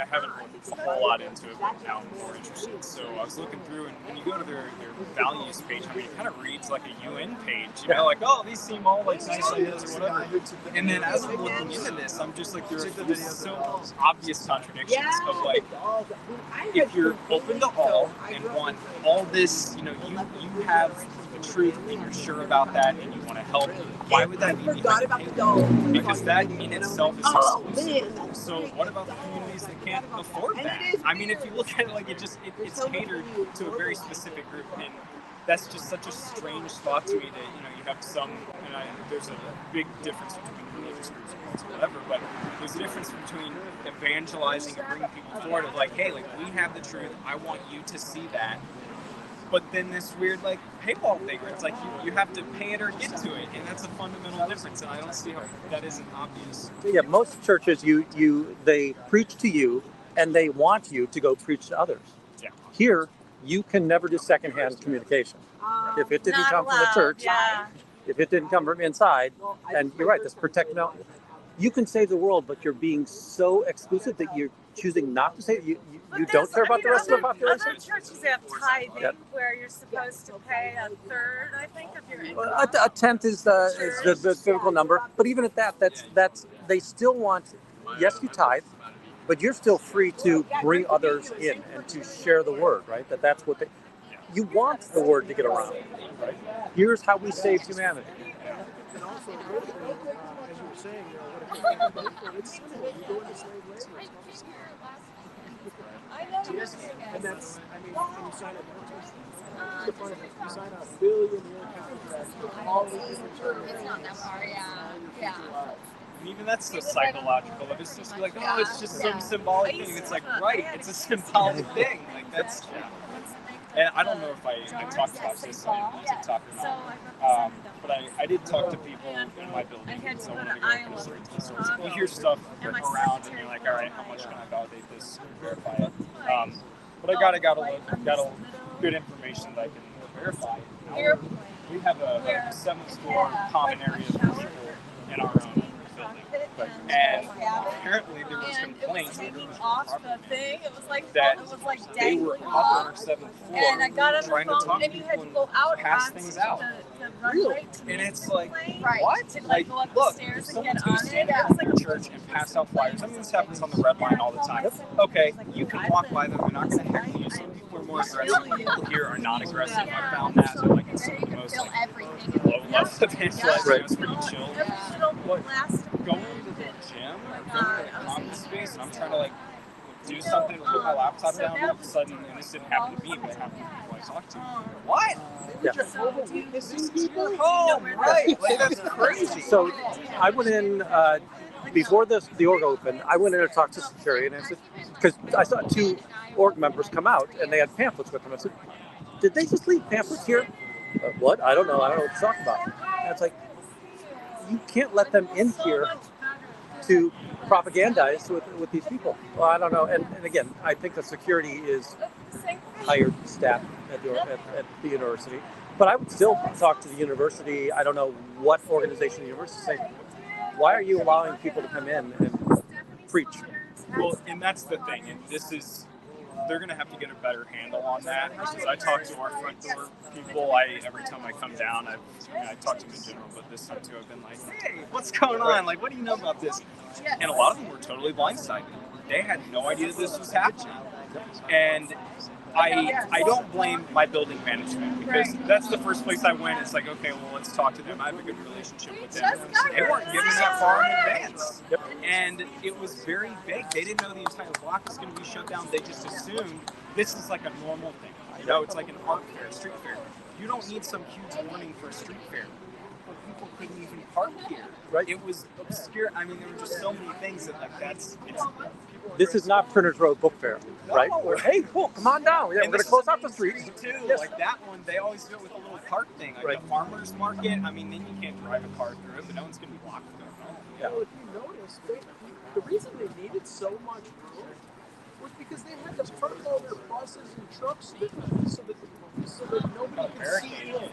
haven't looked a whole lot into it, but now I'm more interested. So I was looking through, and when you go to their values page, it kind of reads like a UN page, like, oh, these seem all like nice ideas or whatever. And then as I'm looking into this, I'm just like, there's so obvious contradictions of like, if you're open to all and want all this, you have the truth and you're sure about that and you want to help, why would that be behind the paywall? Because that in itself is exclusive. So what about the communities that can't afford that? I mean, if you look at it like it's catered to a very specific group, and that's just such a strange thought to me that, you know, you have some, there's a big difference between religious groups and cults or whatever, but there's a difference between evangelizing and bringing people forward of like, hey, like, we have the truth, I want you to see that. But then this weird, like, paywall thing where it's like you have to pay it or get to it, and that's a fundamental difference, and I don't see how that isn't obvious. Yeah, most churches, they preach to you, and they want you to go preach to others. Yeah. Here, you can never do secondhand communication. If it didn't Not come from the allowed, church, yeah. if it didn't come from inside, and you're right, that's protecting out. You can save the world, but you're being so exclusive that you're choosing not to say you don't care about the rest of the population. Other churches have tithing, Yep. where you're supposed to pay a third, I think, of your income. Well, a tenth is the biblical number, but even at that, that's they still want. Yes, you tithe, but you're still free to bring others in and to share the word, right? That's what you want the word to get around. Right? Here's how we save humanity. And also, as you were saying, it's simple. You go into slave labor, it's not the same. And that's, I mean, when you sign up, it's the funny thing, you sign up billion-year contracts with all these different terms. It's not that far, yeah. And even that's so psychological. If it's just like, oh, it's just some symbolic thing. It's like, right, it's a symbolic thing. Like, that's, and I don't know if I talked about this on TikTok or not, but I did talk to people in my building. So when I go to the stores, you hear stuff around, and you're like, all right, how much can I validate this, verify it? But I got a good information that I can verify. We have a 7th floor common area for people in our own building, and apparently there was complaints Off the thing, it was like that they were dangling up off. on our 7th floor And I got on the trying to phone, talk to and you had people to go out and pass onto things out. the runway to And it's like, right. what? To like go up look, the stairs if and get someone's on going it. to stand It was like in church and pass out flyers. I mean, this happens on the red line all the time. Okay, you can walk by them. They're not going to heckle you. Some people are more aggressive. People here are not aggressive. I found that. So, like, it's some of the most Feel like, everything. low-level evangelizing. Right. It was pretty chill. Every little What? plastic Going to the gym, going to the common space, and I'm trying to, like, do something to put my laptop down. All of a sudden, and this didn't happen to me, but it happened to people I talked to. What? Yeah. This is your home, right? Like, that's crazy. So I went in before the org opened. I went in to talk to security, and I said, because I saw 2 org members come out, and they had pamphlets with them. I said, did they just leave pamphlets here? What? I don't know. I don't know what to talk about. And it's like, you can't let them in here to propagandize with these people. Well, I don't know. And again, I think the security is hired staff at the university. But I would still talk to the university. I don't know what organization the university say. Why are you allowing people to come in and preach? Well, and that's the thing. And this is, they're going to have to get a better handle on that. Because I talk to our front door people. Every time I come down, I talk to them in general, but this time too, I've been like, hey, what's going on? Like, what do you know about this? And a lot of them were totally blindsided. They had no idea this was happening. And I don't blame my building management, because that's the first place I went. It's like, okay, well, let's talk to them. I have a good relationship with them. They weren't giving that far in advance. And it was very vague. They didn't know the entire block was going to be shut down. They just assumed this is like a normal thing. You know, it's like an art fair, street fair. You don't need some huge warning for a street fair. But people couldn't even park here. Right. It was obscure. I mean, there were just so many things that, like, This is not Printers Row Book Fair, right? No. Where, hey, cool, come on down. Yeah, And we're going to this close is out the streets. too. Yes. Like that one, they always do it with a little cart thing, like Right. the farmer's market. I mean, then you can't drive a car through it, but no one's going to be blocked from going. Yeah. Well, if you notice, the reason they needed so much room was because they had to park all their buses and trucks so that nobody could see in.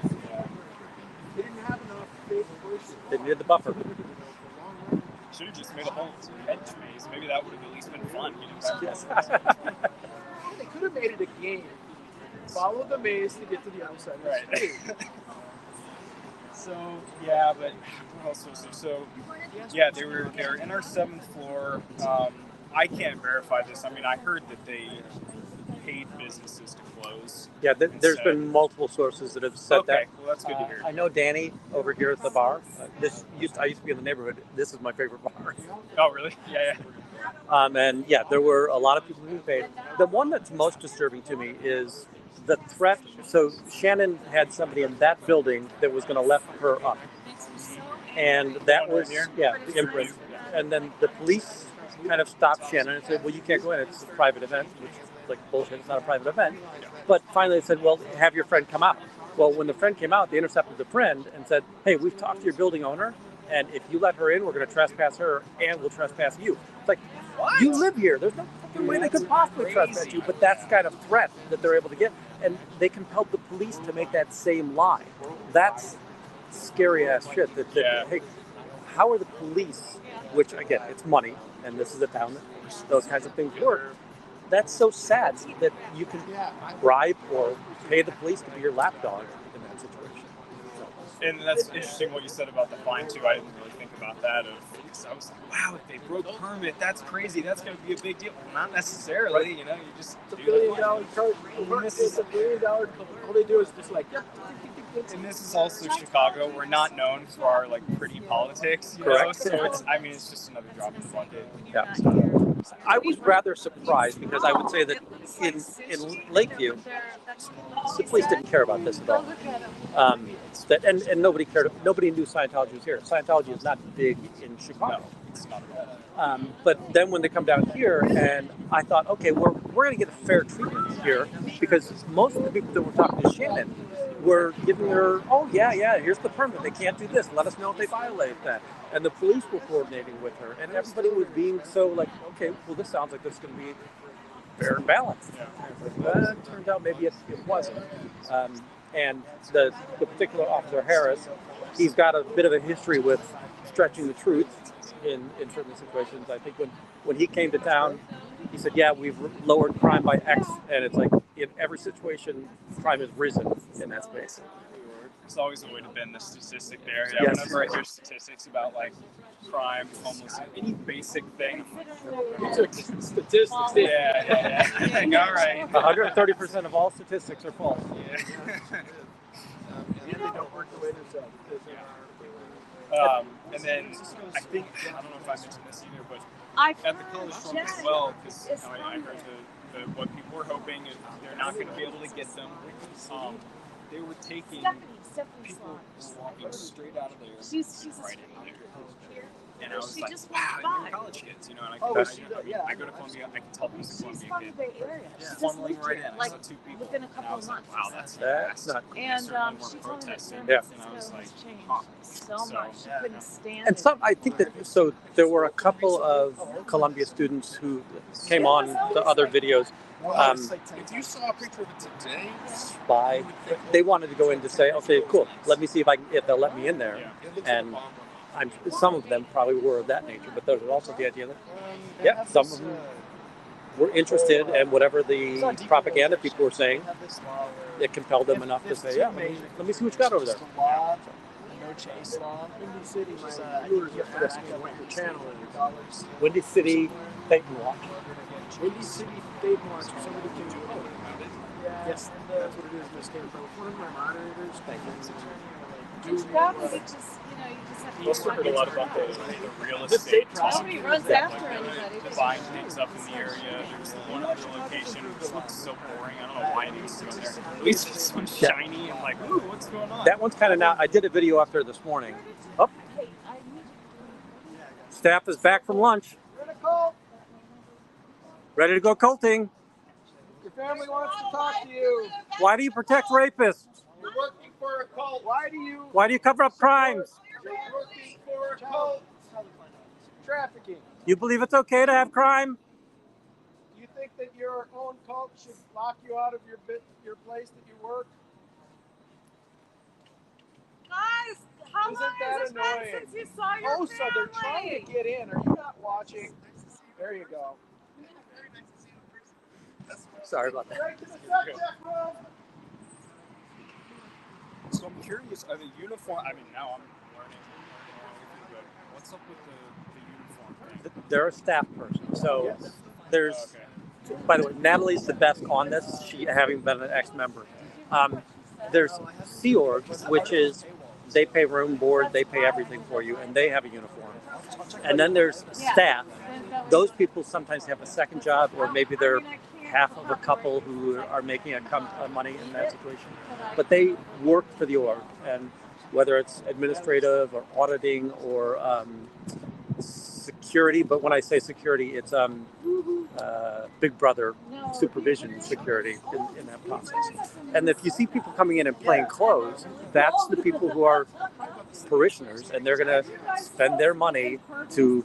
They didn't have enough big person. They needed the buffer. Should have just made a whole hedge maze. Maybe that would have at least been fun. You know? Yes. They could have made it a game. Follow the maze to get to the outside of the Right. street. So yeah, but what else was there? So yeah, they were in our 7th floor. I can't verify this. I mean, I heard that they paid businesses to close. Yeah, there's been multiple sources that have said that. Okay, well, that's good to hear. I know Danny over here at the bar. I used to be in the neighborhood. This is my favorite bar. Oh, really? Yeah, yeah. And yeah, there were a lot of people who paid. The one that's most disturbing to me is the threat. So Shannon had somebody in that building that was going to lift her up, and that was the imprint. And then the police kind of stopped Shannon and said, "Well, you can't go in. It's a private event," which is like bullshit. It's not a private event. But finally, they said, "Well, have your friend come out." Well, when the friend came out, they intercepted the friend and said, "Hey, we've talked to your building owner, and if you let her in, we're going to trespass her, and we'll trespass you." It's like, you live here. There's no fucking way they could possibly trespass you, but that's kind of threat that they're able to get. And they compelled the police to make that same lie. That's scary ass shit. Hey, how are the police, which again, it's money, and this is a town that those kinds of things work. That's so sad that you can bribe or pay the police to be your lapdog in that situation. And that's interesting what you said about the fine too. I didn't really think about that. I was like, wow, if they broke the permit, that's crazy. That's going to be a big deal. Well, not necessarily, you know. You just It's $1 billion charge. It's $1 billion. All they do is just like, And this is also Chicago. We're not known for our like pretty politics, you know. Correct. So it's just another drop in the bucket. Yeah. I was rather surprised because I would say that in Lakeview, the police didn't care about this at all. And nobody cared. Nobody knew Scientology was here. Scientology is not big in Chicago. No, it's not at all. But then when they come down here, and I thought, okay, we're going to get a fair treatment here because most of the people that were talking to Shannon were giving her, oh yeah, here's the permit. They can't do this. Let us know if they violate that. And the police were coordinating with her, and everybody was being so like, okay, well, this sounds like this is going to be fair and balanced. It turned out maybe it wasn't. And the particular officer Harris, he's got a bit of a history with stretching the truth in certain situations. I think when he came to town, he said, yeah, we've lowered crime by X, and it's like in every situation, crime has risen in that space. There's always a way to bend the statistic there. Yes. Whenever I hear statistics about like crime, homelessness, any basic thing, statistics. Yeah. All right. 130% of all statistics are false. And they don't work the way themselves. And then I think, I don't know if I mentioned this either, but I at the college front as well, because I heard what people were hoping is they're not going to be able to get them. They were taking people were walking straight out of there, she's right in there. And I was she like, just wow, walked you're by. college kids, you know. And I go to Columbia, I can tell them She's Columbia from the kid. Bay Area. She just Funneling lived right here, in. I like saw two people. within a And I couple was of like, months. wow, that's That's fast. not. And Certainly she weren't told me that protesting. San Yeah. Francisco And I was like, has changed huh. so So, much. She couldn't stand And it. some, I think that, so there were a couple of Columbia students who came on the other videos. If you saw a picture of it today, By they wanted to go in to say, okay, cool, let me see if they'll let me in there. it looks And like some of them probably were of that nature, but there was also the idea that some of them were interested, and whatever the propaganda people were saying, it compelled them enough to say, yeah, let me see what you got over there. No chase law. Windy City, viewers are asking what your channel is. Windy City Titan Watch. Windy City Titan Watch. Somebody can do it. Yes, that's what it is, Miss Campo. One of my moderators. It's probably just, you just have to. We also heard a lot about the real estate. Nobody runs after anybody. The buying things up in the area. There's one other location which looks so boring. I don't know why anyone's doing there. At least this one's shiny and like, ooh, what's going on? That one's kind of now. I did a video up there this morning. Oh, staff is back from lunch. Ready to go culting. Your family wants to talk to you. Why do you protect rapists? You're working for a cult. Why do you cover up crimes? You're working for a cult. Trafficking. You believe it's okay to have crime? Do you think that your own cult should lock you out of your place that you work? Guys, how Isn't long that has it been annoying? since you saw your Oh, so they're trying to family? get in. Are you not watching? There you go. Sorry about that. Right to the subject, Rob. So I'm curious, are the uniform? I mean, now I'm learning everything, but what's up with the uniform thing? They're a staff person. So there's, Okay. by the way, Natalie's the best on this, she having been an ex-member. There's Sea Org, which is They pay room, board, they pay everything for you, and they have a uniform. And then there's staff. Those people sometimes have a second job, or maybe they're half of a couple who are making money in that situation. But they work for the org, and whether it's administrative or auditing or security, but when I say security, it's Big Brother supervision security in that process. And if you see people coming in and plain clothes, that's the people who are parishioners, and they're going to spend their money to.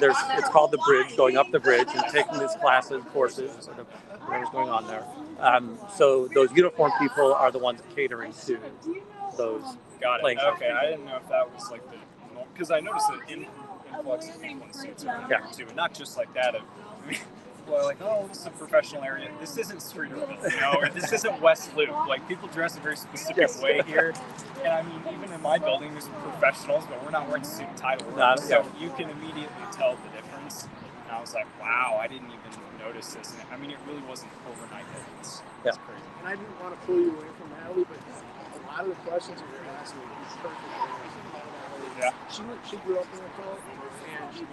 It's called the bridge, going up the bridge and taking these classes, courses, sort of whatever's going on there. So those uniformed people are the ones catering to those. Got it. Playing Okay, I didn't know if that was like the, because I noticed that influx of people in suits are there too, and not just like that. People are like, oh, this is a professional area. This isn't Streeterville, you know, or this isn't West Loop. Like, people dress a very specific way here. And I mean, even in my building, there's professionals, but we're not wearing suit and tie to work. So you can immediately tell the difference. And I was like, wow, I didn't even notice this. And I mean, it really wasn't overnight. It's crazy. And I didn't want to pull you away from Natalie, but a lot of the questions you were asking me, it's perfect. Yeah. She grew up in a cult, and she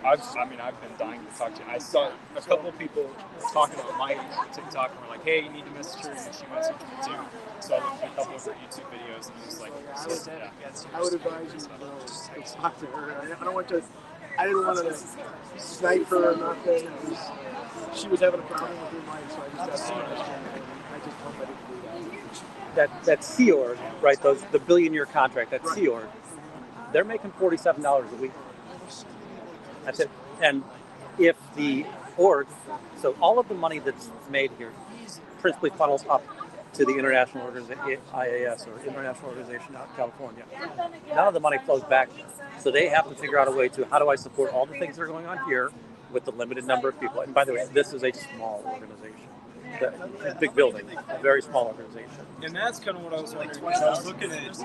I've been dying to talk to you. I saw a couple of people talking about my TikTok and were like, hey, you need to message her, and she messaged me too. So I looked at a couple of her YouTube videos, and it was like, I would advise you to talk to her. I didn't want to snipe her or nothing. She was having a problem with her mic, so I just got I just told her to do that. That Sea Org, right? The billion-year contract. That Sea Org, they're making $47 a week. That's it. And if the org, so all of the money that's made here principally funnels up to the international organization, IAS, or International Organization out in California. None of the money flows back. So they have to figure out a way to, how do I support all the things that are going on here with the limited number of people? And by the way, this is a small organization. A big building, a very small organization. And that's kind of what I was wondering, because I was looking at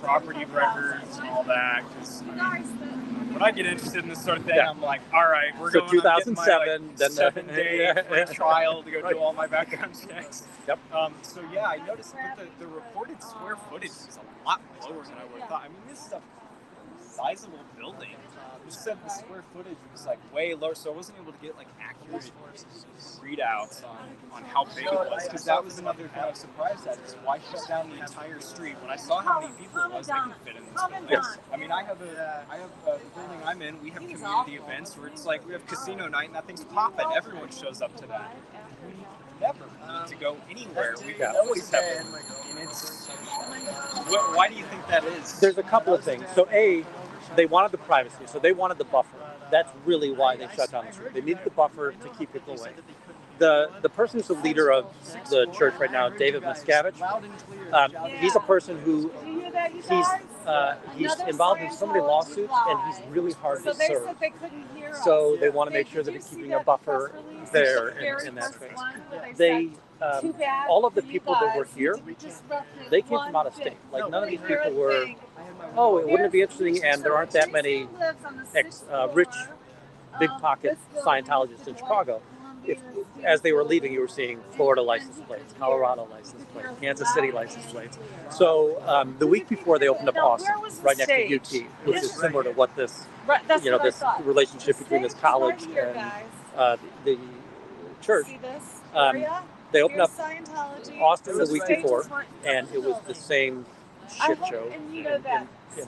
property records and all that, because when I get interested in this sort of thing, I'm like, all right, we're going 2007, on then 7-day free trial to go do all my background checks. Yep. So yeah, I noticed that the reported square footage is a lot lower than I would have thought. I mean, this is a sizable building. You said the square footage was like way lower, so I wasn't able to get like accurate readouts on how big it was, because that was another thing I was surprised at, is why shut down the entire street? When I saw how many people it was, they could fit in this building. Yes. I mean, I have the building I'm in, we have community events where it's like we have casino night and that thing's popping. Everyone shows up to that. We never need to go anywhere. We always have it. And it's, why do you think that is? There's a couple of things. So they wanted the privacy, so they wanted the buffer. That's really why they shut down the street. They needed the buffer to keep people away. The person who's the leader of the church right now, David Miscavige, he's a person who he's involved in so many lawsuits, and he's really hard to serve. So they want to make sure that they're keeping a buffer there in that space. All of the people that were here, they came from out of state. Like, none of these people were, wouldn't it be interesting? And there aren't that many rich, big pocket Scientologists in Chicago. As they were leaving, you were seeing Florida license plates, Colorado license plates, Kansas City license plates. So the week before, they opened up Austin, right next to UT, which is similar to what this, this relationship between this college and the church. They opened up Austin the week before, and it was the same shit show in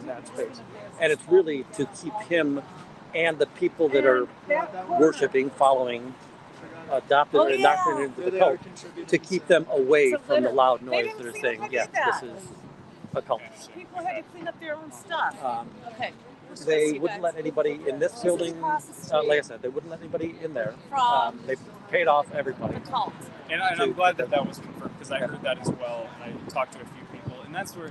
that space. And it's really to keep him and the people that are worshiping, following, adopted and indoctrinated into the cult, to keep them away from the loud noise that are saying, yes, this is a cult. People had to clean up their own stuff. They wouldn't let anybody in this building, like I said, they wouldn't let anybody in there. They paid off everybody. And I'm glad that was confirmed, because I heard that as well, and I talked to a few people, and that's where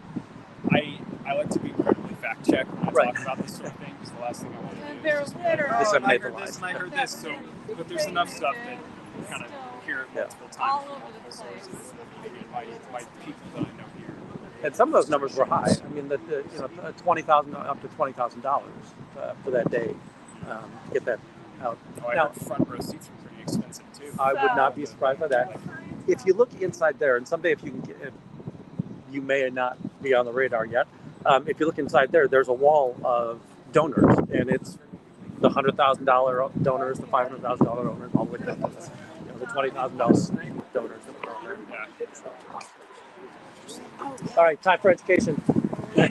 I like to be incredibly fact-checked when I talk about this sort of thing, because the last thing I want to do is just I heard this and I heard this, so, but there's enough stuff that you kind of hear it multiple times from multiple sources, my people that I know here. And some of those numbers were high. I mean, $20,000 up to $20,000 for that day to get that out. I heard front row seats were pretty expensive too. I would not be surprised by that. If you look inside there, and someday if you can get, you may not be on the radar yet, if you look inside there, there's a wall of donors, and it's the $100,000 donors, the $500,000 donors, all the way down to the $20,000 donors. All right, time for education. Yeah.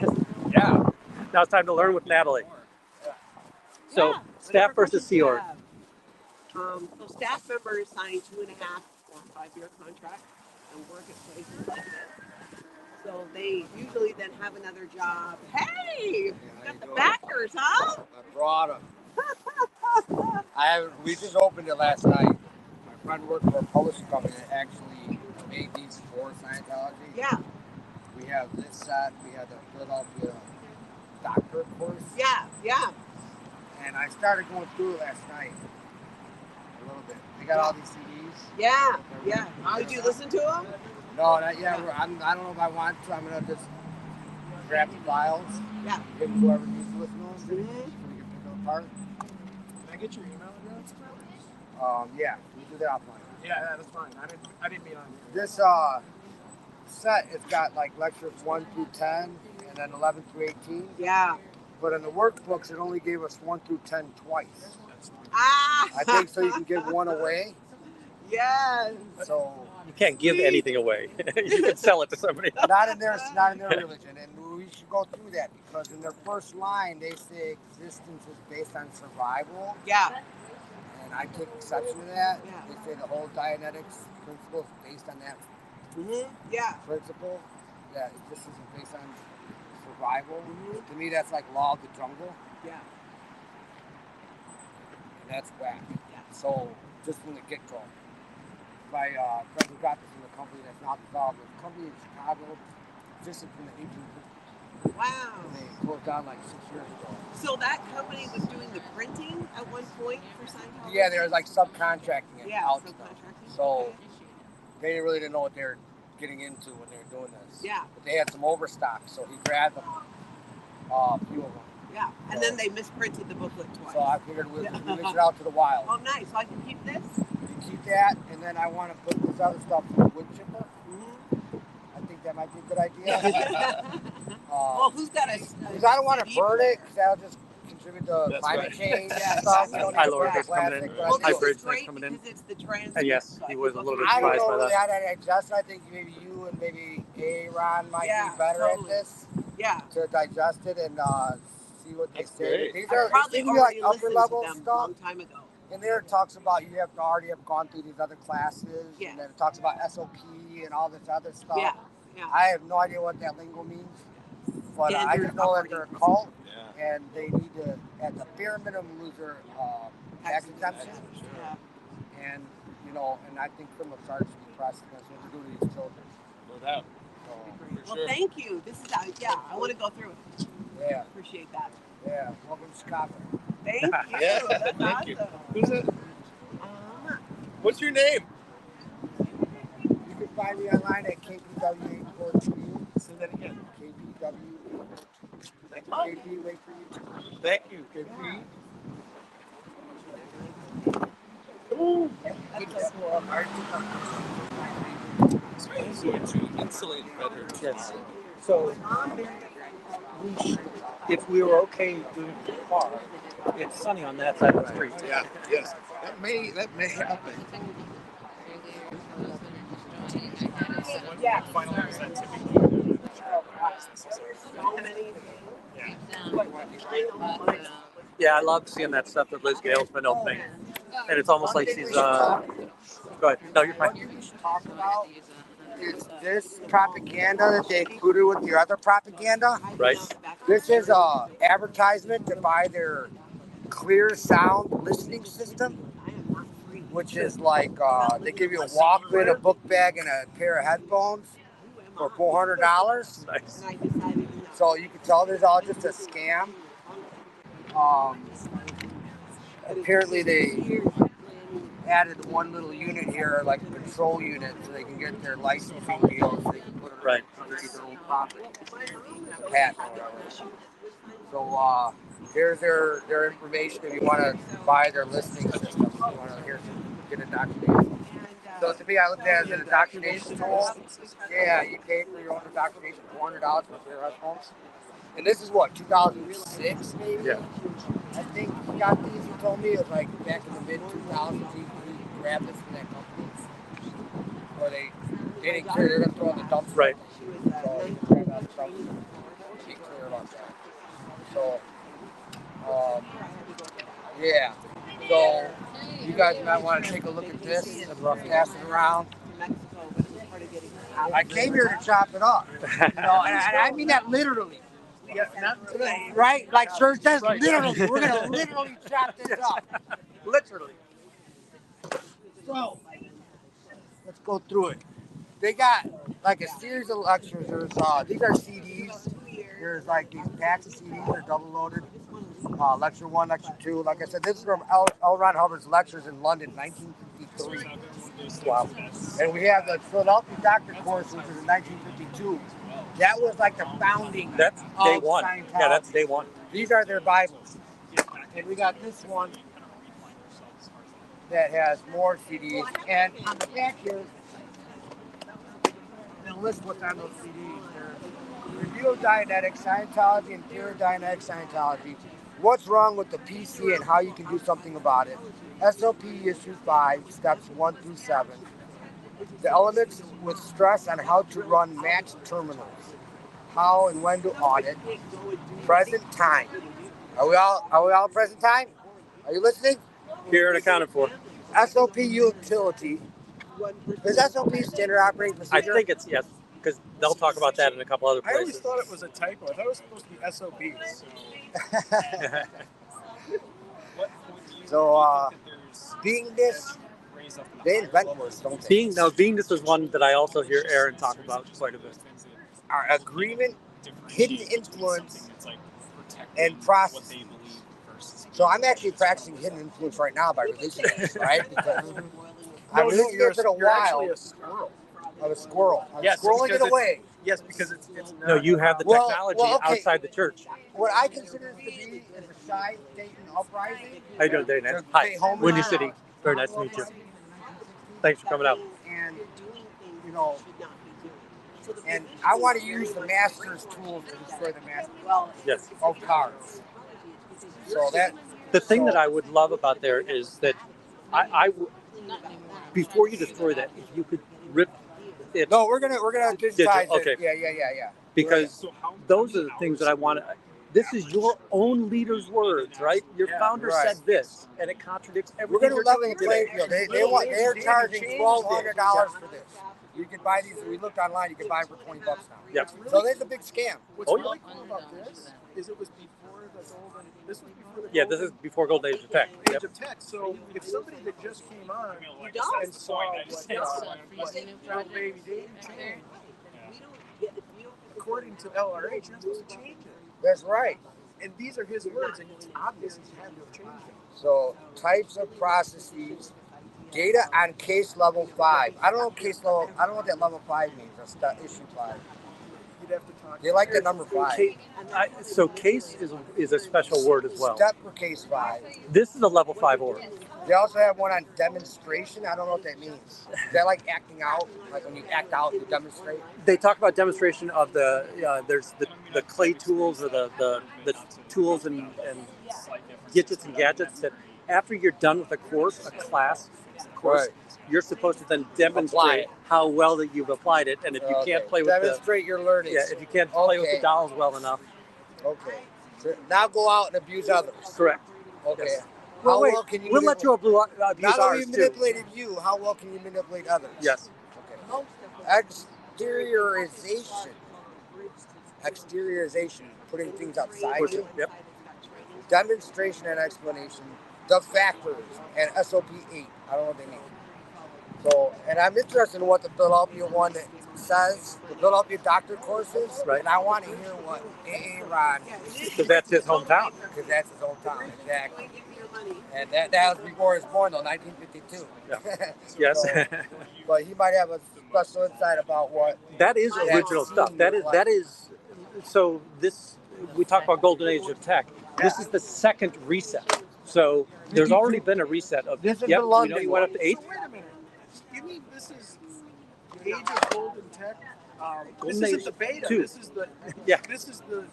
Now it's time to learn with Natalie. So, Yeah. staff Whatever versus questions Sea you Org. have. So staff members sign 2.5 or 5-year contracts and work at places like this. So they usually then have another job. Hey, got the backers, huh? I brought them. We just opened it last night. My friend worked for a publishing company that actually made these for Scientology. Yeah, We have this set. We have the Philadelphia Doctor course. yeah. And I started going through it last night a little bit. They got all these CDs. Yeah. Did you listen to them? No, not yet. I don't know if I want to. I'm gonna just grab the files. Yeah. Give them whoever needs to listen to them. So we Mhm. can pick them apart. Can I get your email address? Yeah, we do that offline. Yeah, that's fine. I didn't mean on you. This set, it's got like lectures 1 through 10 and then 11 through 18. Yeah. But in the workbooks, it only gave us 1 through 10 twice. Ah. I think so you can give one away. Yes. So You can't give anything away. You can sell it to somebody else. not in their religion, and we should go through that because in their first line they say existence is based on survival, Yeah. and I take exception to that. Yeah. They say the whole Dianetics principle is based on that Yeah. principle, that existence is based on survival. To me, that's like law of the jungle, Yeah. and that's whack. Yeah. So just from the get-go, my friend who got this in the company that's not dissolved, the company in Chicago, existed from the 1850s. Wow. And they closed down like 6 years ago. So that company was doing the printing at one point for Scientology? Yeah, they were like subcontracting it Yeah, out. subcontracting. So they really didn't know what they were getting into when they were doing this. Yeah. But they had some overstock, so he grabbed them, a few of them. Yeah. And then they misprinted the booklet twice. So I figured we'd mix it out to the wild. Oh, nice. So I can keep this? You keep that, and then I want to put this other stuff in the wood chipper. I think that might be a good idea. Well, who's got a? Because I don't want to burn it, because that'll just contribute to That's climate right. change Yeah. and stuff. We don't High need to lower burn bridge coming plastic, in. but I Well, think- High this bridge is great coming in. because it's the trans. And yes, he was a little bit I don't surprised by know that. that I digest. I think maybe you and maybe Aaron might Yeah, be better totally. at this Yeah. to digest it and see what they That's say. great. These I are probably these are like already upper listened level to them a stuff. long time ago. And there it talks about you have to already have gone through these other classes, Yeah. and then it talks about SOP and all this other stuff. Yeah. Yeah. I have no idea what that lingo means, but I Standard just know that they're a operating cult, Yeah. and they need to, at the bare minimum, lose their tax exemption. Yeah. And and I think criminal charges should be processed against what they do to these children. No doubt. So, Well, sure. thank you. This is I want to go through it. yeah, Appreciate that. yeah. Welcome to Chicago. Thank you. Yeah, That's thank you. awesome. Who's it? What's your name? You can find me online at KPW842. Say that again. KPW. Thank KP, wait for you. Thank you. KP. That's so cool. Insulated better. Yes. So, if we were okay doing the car, it's sunny on that side of the street. Yeah. Yes. That may happen. Yeah. Final percent typically. Yeah, I love seeing that stuff that Liz Gale's been opening. And it's almost like she's, go ahead. No, you're What fine. you should talk about is this propaganda that they included with your other propaganda. Right. This is a advertisement to buy their clear sound listening system, which is like they give you a Walkman, a book bag, and a pair of headphones for $400. Nice. So you can tell there's all just a scam. Apparently they added one little unit here, like a control unit, so they can get their licensing deals. They can put it Right. underneath their own property, patent or whatever. So here's their information if you want to buy their listening system. If you want to get indoctrination. So to me, I looked at it as an indoctrination tool. Yeah, you pay for your own indoctrination, $400 for your headphones. And this is what, 2006 maybe? Yeah. I think he got these, he told me, it was like back in the mid 2000s. He grabbed this from that company. Or they didn't clear, they're going to throw in the dumpster. Right. So he grabbed out the dumpster. Be clear about that. So, yeah. So, you guys might want to take a look at this. Pass it around. I came here to chop it up. You know, and I mean that literally. Yeah, not today. Right? Like Church says, Right. literally. We're going to literally chop this up. Literally. So, let's go through it. They got like a series of lectures. There's these are CDs. There's like these packs of CDs. They're double loaded. Lecture 1, Lecture 2. Like I said, this is from L. Ron Hubbard's lectures in London, 1953. Wow. And we have the Philadelphia Doctor course, which is in 1952. That was like the founding. That's day of one. Scientology. Yeah, that's day one. These are their Bibles. And we got this one that has more CDs. And on the back here, they'll list what's on those CDs. There's Review of Dianetics, Scientology, and Pure Dianetic Scientology. What's wrong with the PC and how you can do something about it. SOP Issue 5, Steps 1 through 7. The elements with stress on how to run matched terminals. How and when to audit. Present time. Are we all present time? Are you listening? Here and accounted for. SOP utility. Is SOP standard operating I procedure? think it's yes, because they'll talk about that in a couple other I always places. thought it was a typo. I thought it was supposed to be SOBs. So, beingness, they invent words, don't they? Beingness is one that I also hear Aaron talk about quite a bit. Our agreement, hidden influence, and process. So I'm actually practicing hidden influence right now by releasing this, right? Because I'm releasing this in a you're actually while a squirrel. of a squirrel. I'm Yes, squirreling because it away. Yes, because it's No, not, you have the Well, technology okay. outside the church. What I consider this to be is a shy Dayton uprising. How you doing today, Nance? To Hi, stay home Windy and- City. Very nice to meet you. Thanks for coming out. And, you know, and I want to use the master's tools to destroy the master Yes. of cards. So that The thing that I would love about there is that before you destroy that, if you could rip it, no, we're gonna digitize okay. it. Yeah. because those are the things that I want to. This is your own leader's words, right? Your founder right. said this, and it contradicts We're everything. gonna you're level the doing playing today. field. They're charging $1,200 for this. You can buy these. We looked online. You can buy them for $20 now. Yeah. So that's a big scam. What's Oh, really cool about this is it was before the golden. This was before the Yeah, this is before Golden Age of Tech. Age Yep. of tech. So if somebody that just came on and saw what Bill Baby Dave changed, according to LRH, you're not supposed to change it. That's right. And these are his words, and it's obvious he had to have changed them. So types of processes, data on case level 5. I don't know what that level 5 means. That's issue 5. You'd have to talk. They like the number 5. So case is a special word as well. Step for case 5. This is a level 5 order. They also have one on demonstration. I don't know what that means. Is that like acting out? Like when you act out, you demonstrate? They talk about demonstration of there's the clay tools or the tools and gadgets and gadgets that after you're done with a course, a class course, you're supposed to then demonstrate how well that you've applied it. And if you can't play with demonstrate your learning. if you can't play with the dolls well enough. Okay. So now go out and abuse others. Correct. Okay. Yes. How Well, wait, well can you we'll let you abuse Not only ours too. manipulated you, how well can you manipulate others? Yes. Okay. Exteriorization, putting things outside you. Yep. Demonstration and explanation. The factors and SOP 8. I don't know what they mean. So, and I'm interested in what the Philadelphia one says, the Philadelphia doctor courses. Right. And I want to hear what A.A. Ron, Because that's his hometown. because that's his hometown, exactly. And that was before he was born, though, 1952. Yeah. Yes. So, but he might have a special insight about what. That is that original scene stuff. That was is. So this, we talk about Golden Age of Tech. This is the second reset. So there's already been a reset of. This is yep, the We London know you went up to 8. So wait a minute. You mean this is the age of golden tech This Golden isn't Age the beta. 2. This is the Yeah. This is the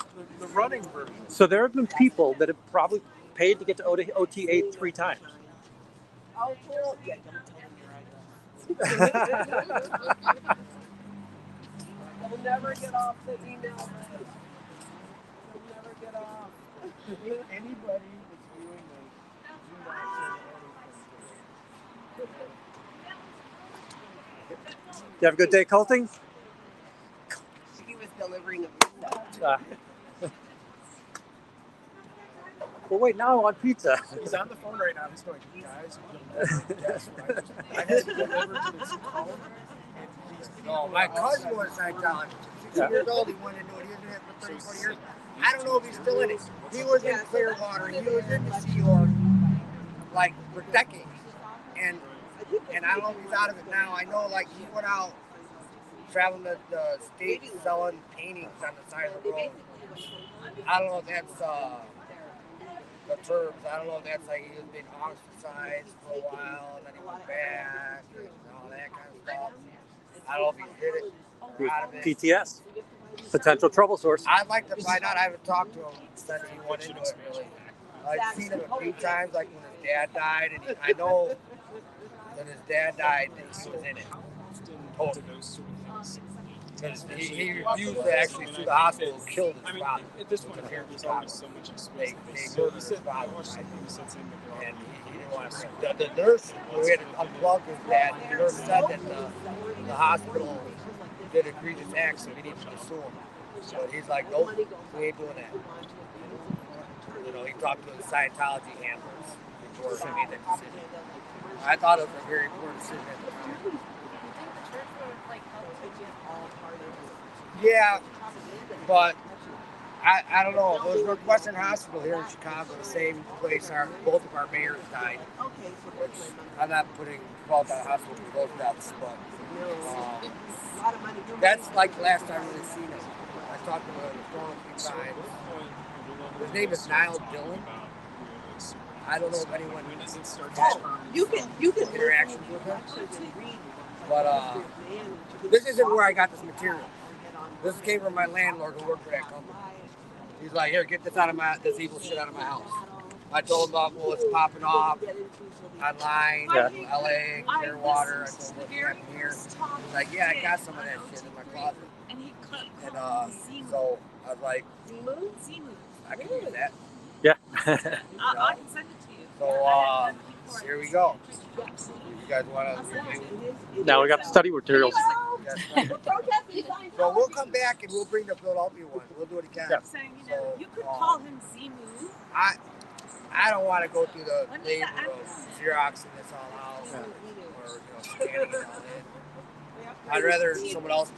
running version. So there have been people that have probably paid to get to OTA 3 times. Oh, cool. Yeah, don't tell them your address. They'll never get off the email list. They'll never get off. If anybody is doing this, do not send anything. You have a good day colting? He was delivering a pizza. Well, wait, now I want pizza. He's on the phone right now. He's going, guys, you'll never guess what I just did. I had to deliver to this home. No, my cousin was like 16 years old. He wanted to do it. He was doing it for 30, 40 years. I don't know if he's still in it. He was in Clearwater. He was in the Sea York, like, for decades. And I don't know if he's out of it now. I know, like, he went out traveling the state selling paintings on the side of the road. I don't know if that's the terms. I don't know if that's like he was being ostracized for a while and then he went back and all that kind of stuff. I don't know if he did it or out of it. PTS, potential trouble source. I'd like to find out. I haven't talked to him since he went into it really. I've seen him a few times, like when his dad died, and I know when his dad died that he was in it. Totally. Because he refused to actually sue the hospital and killed his father. This one here, there's always so much exposed. They murdered his father. And he didn't want to sue. The nurse, we had to unplug his dad, the nurse said that the hospital did egregious acts, so we needed to sue him. But he's like, nope, we ain't doing that. You know, he talked to the Scientology handlers before he made that decision. I thought it was a very important decision at the time. Yeah, but I don't know. It was Northwestern Hospital here in Chicago, the same place both of our mayors died. Which I'm not putting fault on the hospital for those deaths, but that's like the last time we've seen him. I talked to him on the phone a few times. His name is Niall Dillon. I don't know if anyone You can interactions with him, but this isn't where I got this material. This came from my landlord who worked for that company. He's like, here, get this evil shit out of my house. I told him about what's popping off online, LA, Clearwater. I told him what's happening here. He's like, yeah, I got some of that shit in my closet. And so I was like, I can do that. Yeah. I can send it to you. So here we go. You guys want to? Now we got the study materials. So we'll come back and we'll bring the Philadelphia one. We'll do it again. Yeah. Saying, you could call him Zimu. I don't want to go through the labor of Xeroxing this all out or scanning it all in. I'd rather someone else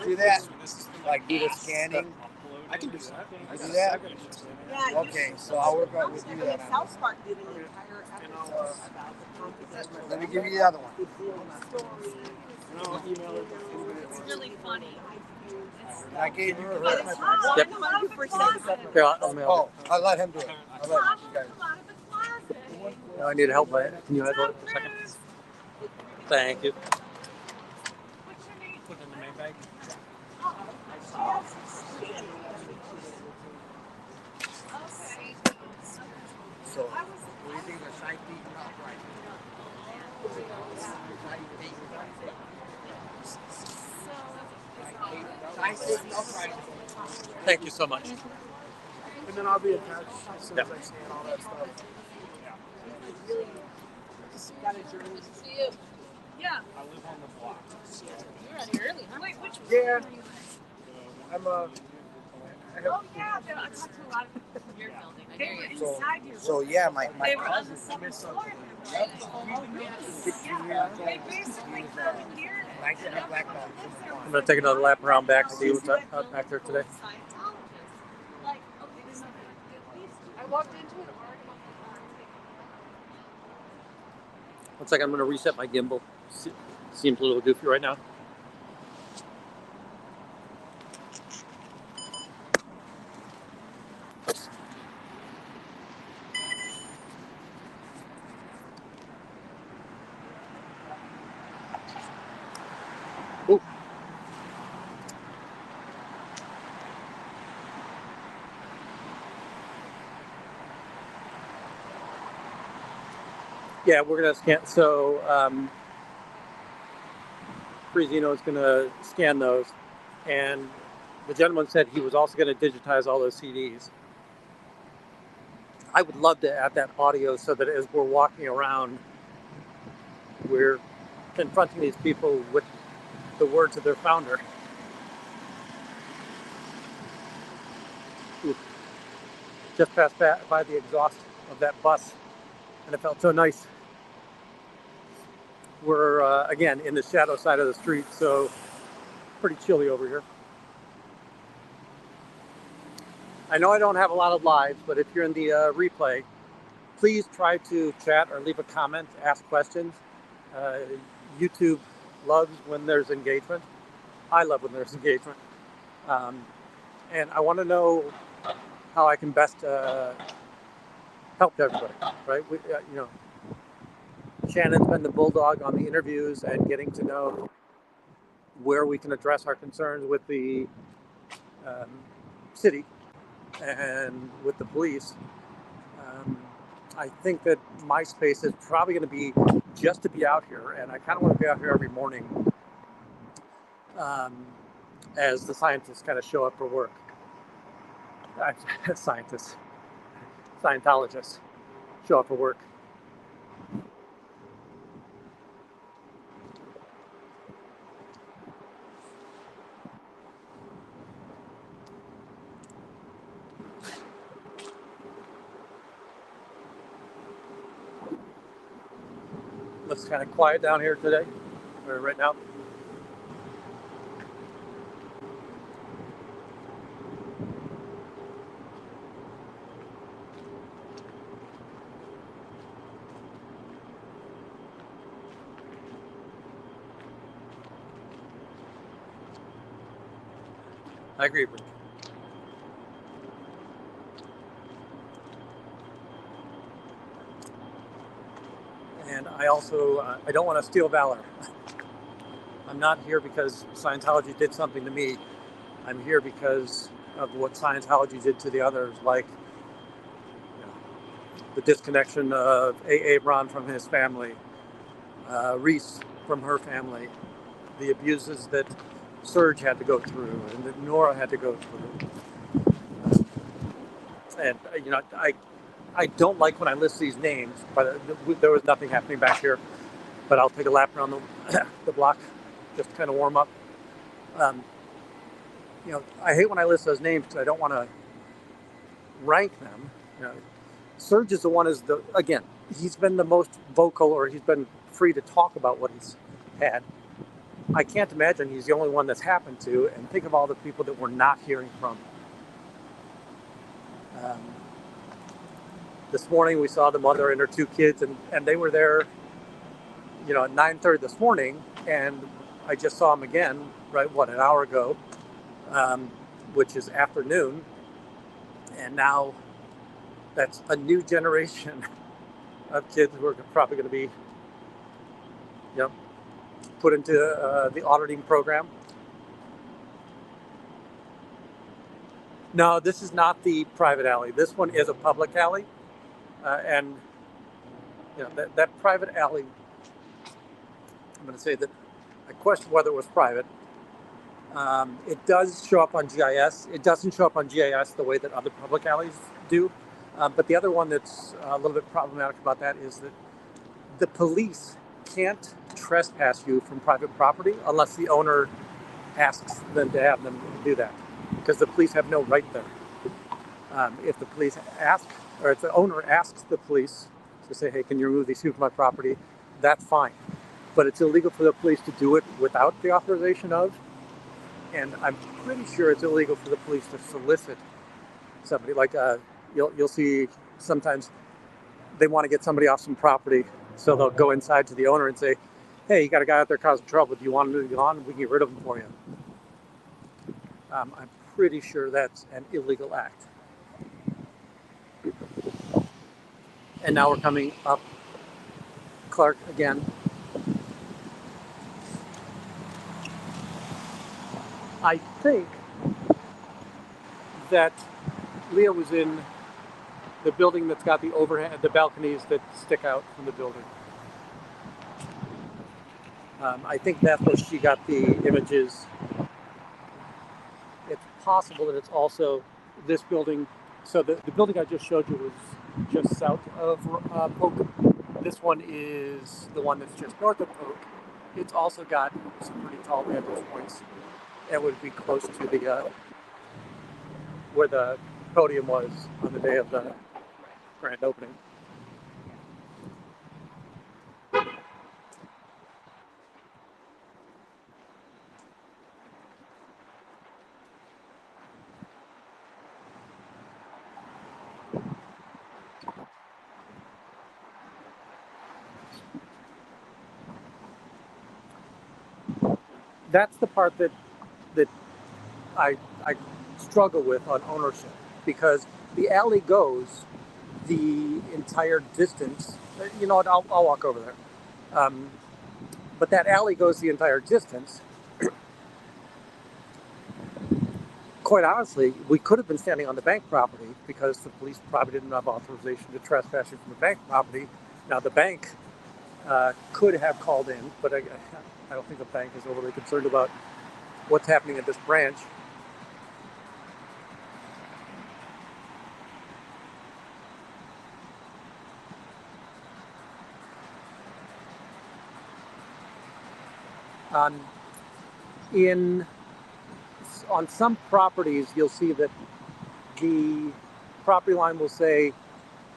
do that. Like do the scanning. I can do that. You do that? Okay, so I'll work out with you then. South Park did an entire episode about the Let me give you the other one. It's really funny. I gave you her. Yep. Here, let me help Oh, I'll let him do it. I'll let you guys. you. Now I need help. Can you help me a second? Thank you. What's your name? Put it in the main bag. Okay. So, what do you think of the side feet and upright? Side feet and upright. Thank you so much. And then I'll be in touch as soon as I scan all that stuff. See you. Yeah. I live on the block. You're out here early, huh? Wait, which one? Yeah. I'm Oh, yeah. I talked to a lot of people from your building. They were inside your So yeah, my They were on the second floor. Yeah. They basically commandeered it. 19 black belt. I'm going to take another lap around back, see what's up back there today. I walked into it. One second, I'm going to reset my gimbal. Seems a little goofy right now. Yeah, we're gonna scan. So Frizino is gonna scan those, and the gentleman said he was also gonna digitize all those CDs. I would love to add that audio so that as we're walking around, we're confronting these people with the words of their founder. Ooh, just passed by the exhaust of that bus, and it felt so nice. We're again in the shadow side of the street, so pretty chilly over here. I know I don't have a lot of lives, but if you're in the replay, please try to chat or leave a comment, ask questions. Uh, YouTube loves when there's engagement. I love when there's engagement. And I want to know how I can best help everybody, right? Shannon's been the bulldog on the interviews and getting to know where we can address our concerns with the city and with the police. I think that my space is probably going to be just to be out here, and I kind of want to be out here every morning as the scientists kind of show up for work. Scientologists show up for work. Looks kind of quiet down here today, or right now. I agree with you. And I also, I don't want to steal valor. I'm not here because Scientology did something to me. I'm here because of what Scientology did to the others, like the disconnection of A. Abron from his family, Reese from her family, the abuses that Serge had to go through and that Nora had to go through. And, I don't like when I list these names, but there was nothing happening back here. But I'll take a lap around the block just to kind of warm up. I hate when I list those names because I don't want to rank them. Serge is the one again, he's been the most vocal, or he's been free to talk about what he's had. I can't imagine he's the only one that's happened to, and think of all the people that we're not hearing from. This morning we saw the mother and her 2 kids, and they were there, at 9:30 this morning, and I just saw them again, right, an hour ago, which is afternoon, and now that's a new generation of kids who are probably going to be, put into the auditing program. No, this is not the private alley. This one is a public alley, and that private alley. I'm going to say that I question whether it was private. It does show up on GIS. It doesn't show up on GIS the way that other public alleys do. But the other one that's a little bit problematic about that is that the police can't trespass you from private property unless the owner asks them to have them do that, because the police have no right there. If the police ask, or if the owner asks the police to say, hey, can you remove these people from my property, that's fine. But it's illegal for the police to do it without the authorization of, and I'm pretty sure it's illegal for the police to solicit somebody. Like you'll see sometimes they want to get somebody off some property, so they'll go inside to the owner and say, hey, you got a guy out there causing trouble. Do you want him to be gone? We can get rid of him for you. I'm pretty sure that's an illegal act. And now we're coming up Clark again. I think that Leah was in The building that's got the overhead, the balconies that stick out from the building. I think that's where she got the images. It's possible that it's also this building. So the building I just showed you was just south of Polk. This one is the one that's just north of Polk. It's also got some pretty tall vantage points. It would be close to the where the podium was on the day of the grand opening. That's the part that I struggle with on ownership, because the alley goes the entire distance. You know what? I'll walk over there. But that alley goes the entire distance. Quite honestly, we could have been standing on the bank property because the police probably didn't have authorization to trespass from the bank property. Now the bank could have called in, but I don't think the bank is overly concerned about what's happening at this branch. On some properties, you'll see that the property line will say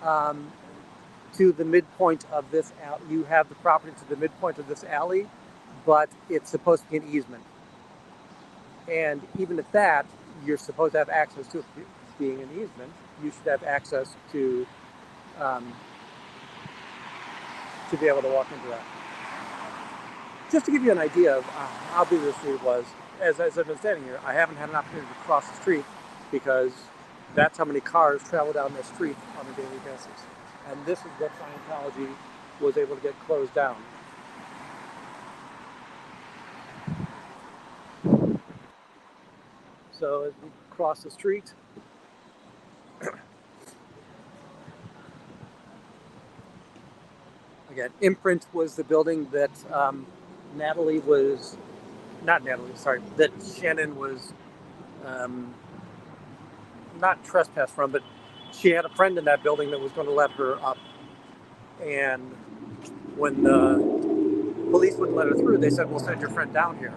to the midpoint of this alley. You have the property to the midpoint of this alley, but it's supposed to be an easement. And even at that, you're supposed to have access to it being an easement. You should have access to be able to walk into that. Just to give you an idea of how big this street was, as I've been standing here, I haven't had an opportunity to cross the street because that's how many cars travel down this street on a daily basis. And this is what Scientology was able to get closed down. So as we cross the street, again, Imprint was the building that that Shannon was not trespassed from, but she had a friend in that building that was going to let her up. And when the police wouldn't let her through, they said, "We'll send your friend down here."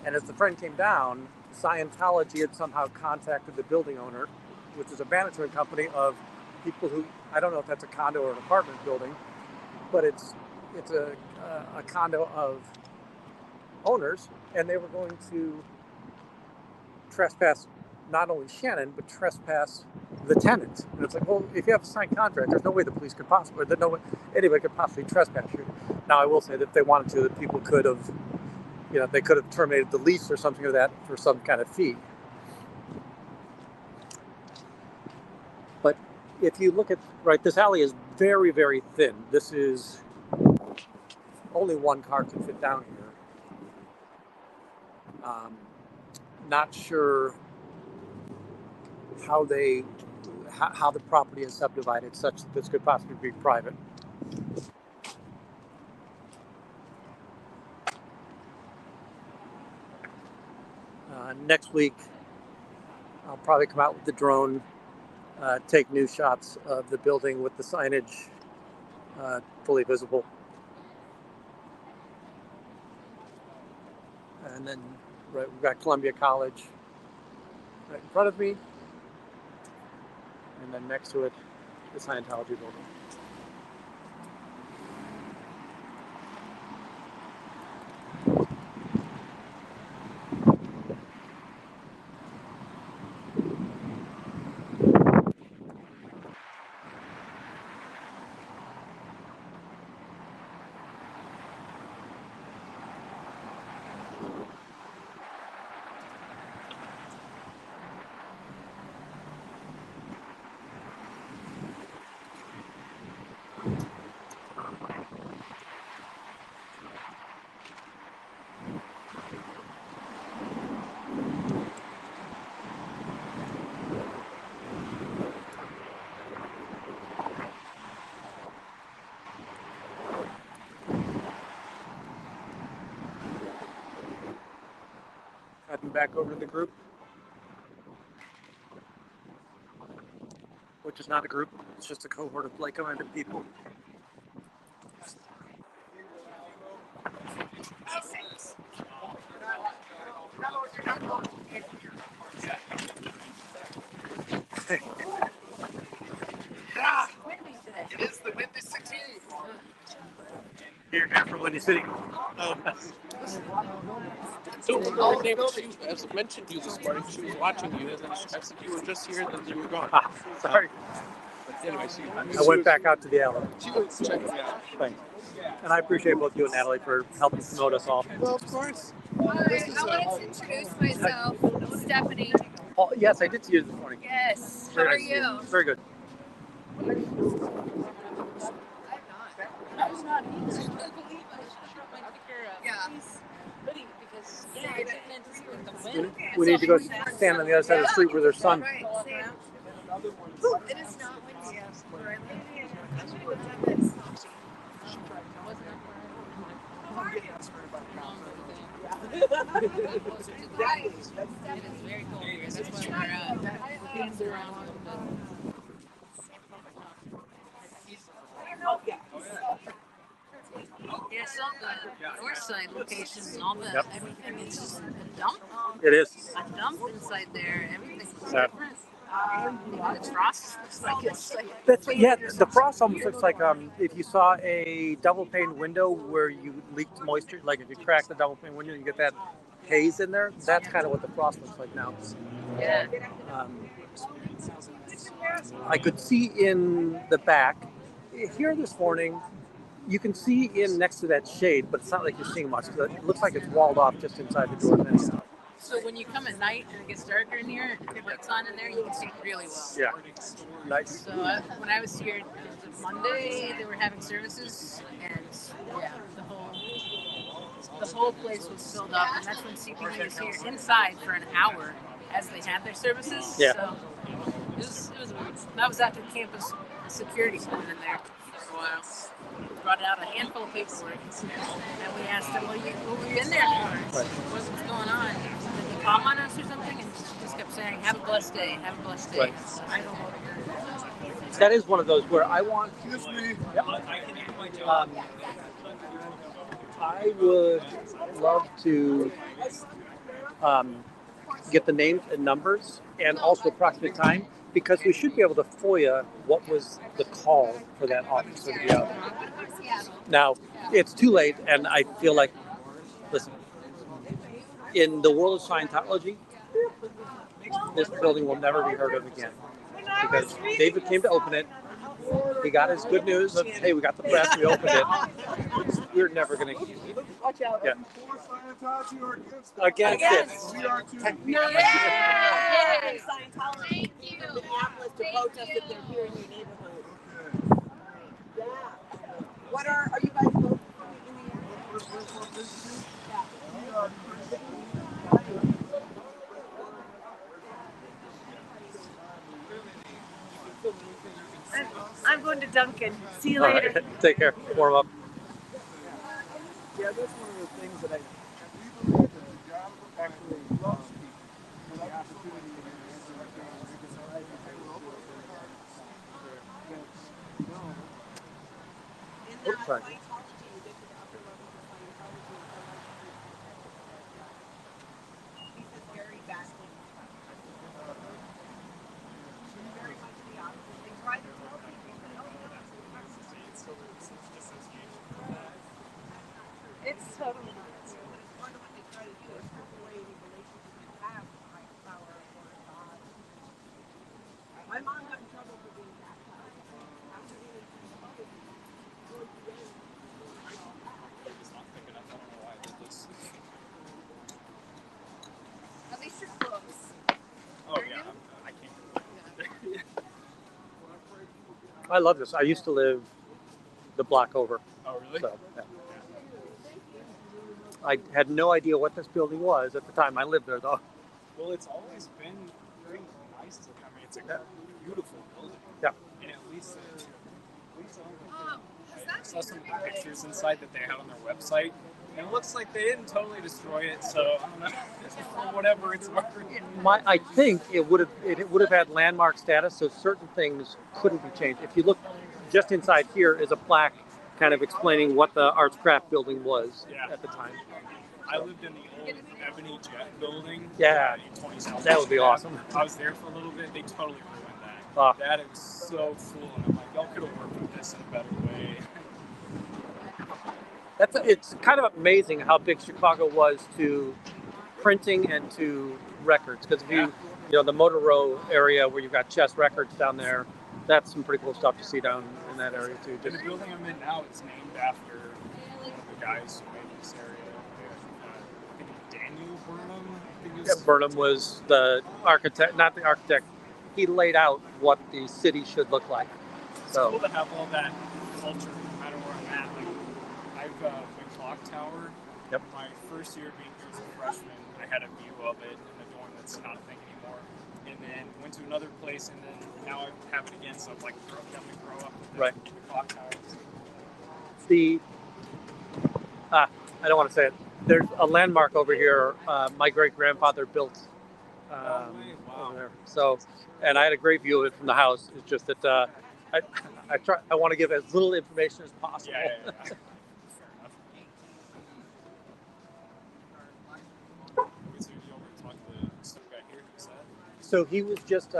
And as the friend came down, Scientology had somehow contacted the building owner, which is a management company of people who, I don't know if that's a condo or an apartment building, but it's a condo of owners, and they were going to trespass not only Shannon, but trespass the tenant. And it's like, well, if you have a signed contract, there's no way the police could possibly, there's no way anybody could possibly trespass you. Now, I will say that if they wanted to, that people could have, they could have terminated the lease or something like that for some kind of fee. But if you look at, this alley is very, very thin. This is, only one car could fit down here. Not sure how the property is subdivided such that this could possibly be private. Next week, I'll probably come out with the drone, take new shots of the building with the signage fully visible. And then we've got Columbia College right in front of me. And then next to it, the Scientology building. Heading back over to the group, which is not a group, it's just a cohort of like-minded people. It is the Windy City. You're here from Windy City. So, as I mentioned to you this morning, she was watching you, and then I said you were just here, and then you were gone. Sorry. But anyway, I went back out to the alley. She was checking me out. Thanks. And I appreciate both you and Natalie for helping promote us all. Well, of course. Alright, I wanted to introduce myself, Stephanie. Oh, yes, I did see you this morning. Yes. How Very are nice to see you? Very good. Yeah. We need to go stand on the other side of the street where there's sun. Right. See? It is not windy where I live. Yeah, so the north side locations and all the everything is just a dump. It is. A dump inside there. Everything's Yeah. different. Even the frost looks like it's like That's yeah. The frost almost looks like if you saw a double pane window where you leaked moisture, like if you crack the double pane window, you get that haze in there. That's kind of what the frost looks like now. yeah. I could see in the back here this morning. You can see in next to that shade, but it's not like you're seeing much. It looks like it's walled off just inside the door. So when you come at night and it gets darker in here, and the light's on in there, you can see really well. Yeah, nice. So when I was here, it was Monday. They were having services, and yeah, the whole place was filled up. And that's when CPD was here inside for an hour as they had their services. Yeah. So it was weird. That was after campus security went in there for a while. Brought out a handful of paperwork, and we asked them, what were you in there for? Right. What's going on? Did they call on us or something? And she just kept saying, have a blessed day, have a blessed day. Right. I don't know. That is one of those where I want. I would love to get the names and numbers and also approximate time, because we should be able to FOIA what was the call for that officer to be out. Now, it's too late, and I feel like, listen, in the world of Scientology, this building will never be heard of again. Because David came to open it. He got his good news of, hey, we got the press, we opened it. We're never going to... Watch out. Yeah. Against it. We are too. Yay! Scientology. Thank you. Minneapolis to Thank protest you. if they're here in your neighborhood. Yeah. What are you guys both from Minneapolis? I'm going to Duncan. See you All later. right. Take care. Warm up. Yeah, that's one of the things that I actually for the opportunity Oops, sorry. It's totally not. My mom got in trouble for being baptized. At least you're close. Oh yeah, I can't. I love this. I used to live the block over. Oh really? So, yeah. I had no idea what this building was at the time I lived there, though. Well, it's always been pretty nice to come in. It's a beautiful building. Yeah. And at least Is that I saw some pictures inside that they had on their website. It looks like they didn't totally destroy it, so I don't know. For whatever it's worth. I think it would have had landmark status, so certain things couldn't be changed. If you look just inside here is a plaque kind of explaining what the Arts Craft building was at the time. I lived in the old Ebony Jet building. Yeah, in 20 South. that would be awesome. I was there for a little bit. They totally ruined that. Ah. That is so cool, and I'm like, y'all could have worked with this in a better way. It's kind of amazing how big Chicago was to printing and to records. Because if you know, the Motor Row area where you've got Chess Records down there, that's some pretty cool stuff to see down in that area too. And the building I'm in now is named after one of the guys who made this area. I think Daniel Burnham. Burnham was the architect, not the architect. He laid out what the city should look like. It's cool to have all that culture no matter where I'm at. Like, I've the clock tower. Yep. My first year being here as a freshman, I had a view of it in a dorm that's not a thing anymore. And then went to another place, and then now I have it again. So I'm like, I'm gonna grow up with right. The clock towers. I don't want to say it. There's a landmark over here. My great grandfather built over there. So, and I had a great view of it from the house. It's just that I want to give as little information as possible. Yeah. So he was just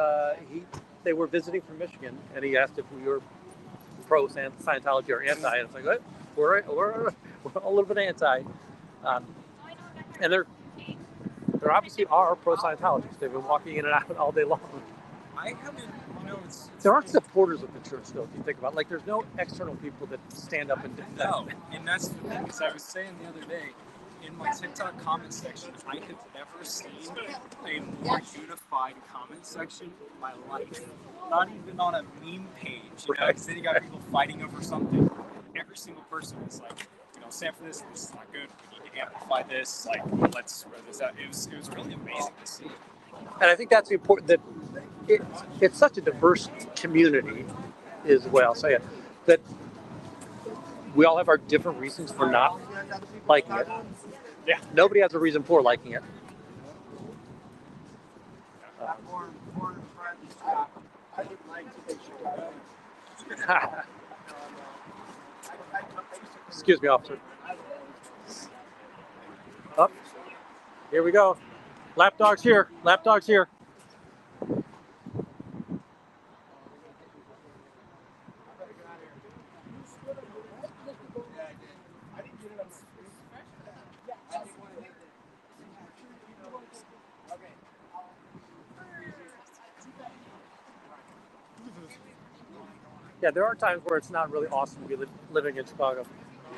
they were visiting from Michigan, and he asked if we were pro Scientology or anti, and it's like, what? We're a little bit anti, and they're obviously are pro Scientologists. They've been walking in and out all day long. I haven't, it's there aren't supporters of the church, though. If you think about it. Like, there's no external people that stand up and defend. No, and that's the thing. As I was saying the other day, in my TikTok comment section, I have never seen a more unified comment section in my life. Not even on a meme page. You know, because then you got people fighting over something. Every single person is like, stand for this. This is not good. We need to amplify this. Like, let's spread this out. It was really amazing to see. And I think that's important. That it's such a diverse community, as well. So that we all have our different reasons for not liking it. Yeah, nobody has a reason for liking it. Excuse me, officer. Up. Here we go. Lap dogs here. Lap dogs here. Yeah, there are times where it's not really awesome to be living in Chicago.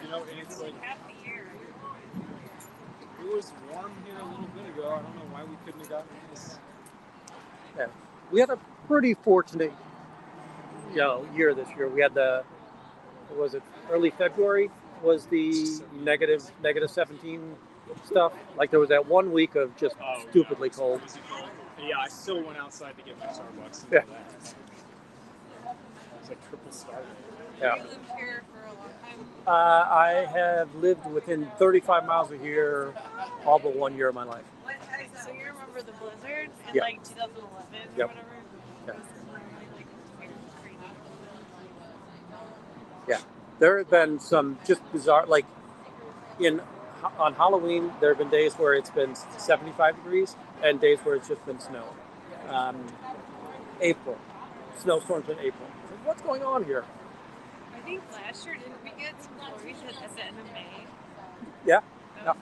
And it's like, it was warm here a little bit ago. I don't know why we couldn't have gotten this. Yeah, we had a pretty fortunate, year this year. We had early February was the negative 17 stuff. Like, there was that 1 week of just stupidly cold. Yeah, I still went outside to get my Starbucks. Yeah. It's like triple star. Yeah. You lived here for a long time? I have lived within 35 miles of here all but 1 year of my life. So you remember the blizzard in Yeah. like 2011 Yep. or whatever? Yeah. Yeah. There have been some just bizarre, like on Halloween, there have been days where it's been 75 degrees and days where it's just been snow. April. Snowstorms in April. What's going on here? I think last year, didn't we get some flurries at the end of May? Yeah. That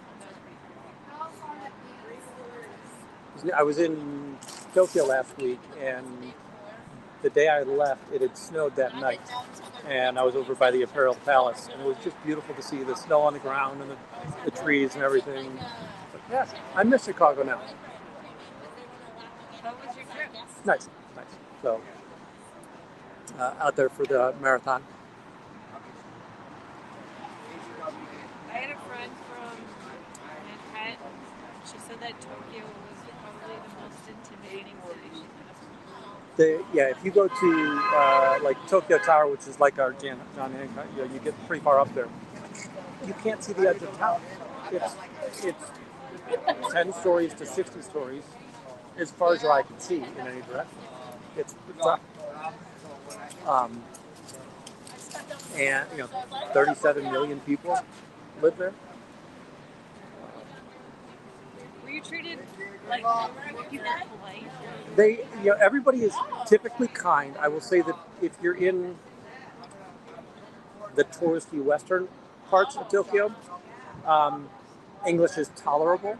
was I was in Tokyo last week, and the day I left, it had snowed that night. And I was over by the Imperial Palace, and it was just beautiful to see the snow on the ground and the trees and everything. But yeah, I miss Chicago now. How was your trip? Nice. So, out there for the marathon. I had a friend from Manhattan. She said that Tokyo was probably the most intimidating city she's been. If you go to like Tokyo Tower, which is like our John Hancock, you get pretty far up there. You can't see the edge of town. it's 10 stories to 60 stories as far as your eye can see in any direction. It's up. And 37 million people live there. Were you treated like people polite? Everybody is typically kind. I will say that if you're in the touristy western parts of Tokyo, English is tolerable.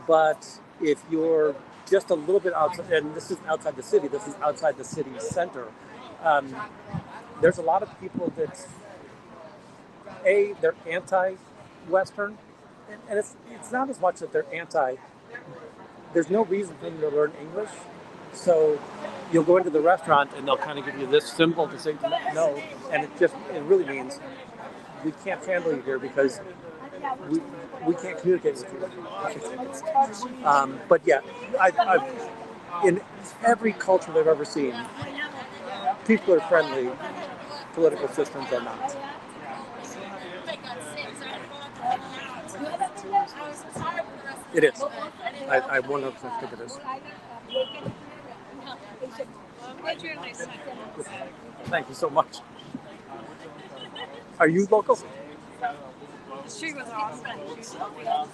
But if you're just a little bit outside, and this isn't outside the city, this is outside the city center, there's a lot of people that, they're anti-Western, and it's not as much that they're anti. There's no reason for them to learn English, so you'll go into the restaurant and they'll kind of give you this symbol to say no, and it really means we can't handle you here because we can't communicate with you. But yeah, I've in every culture I've ever seen, people are friendly, political systems are not. It is. I 100% think it is. Thank you so much. Are you local? The street was awesome.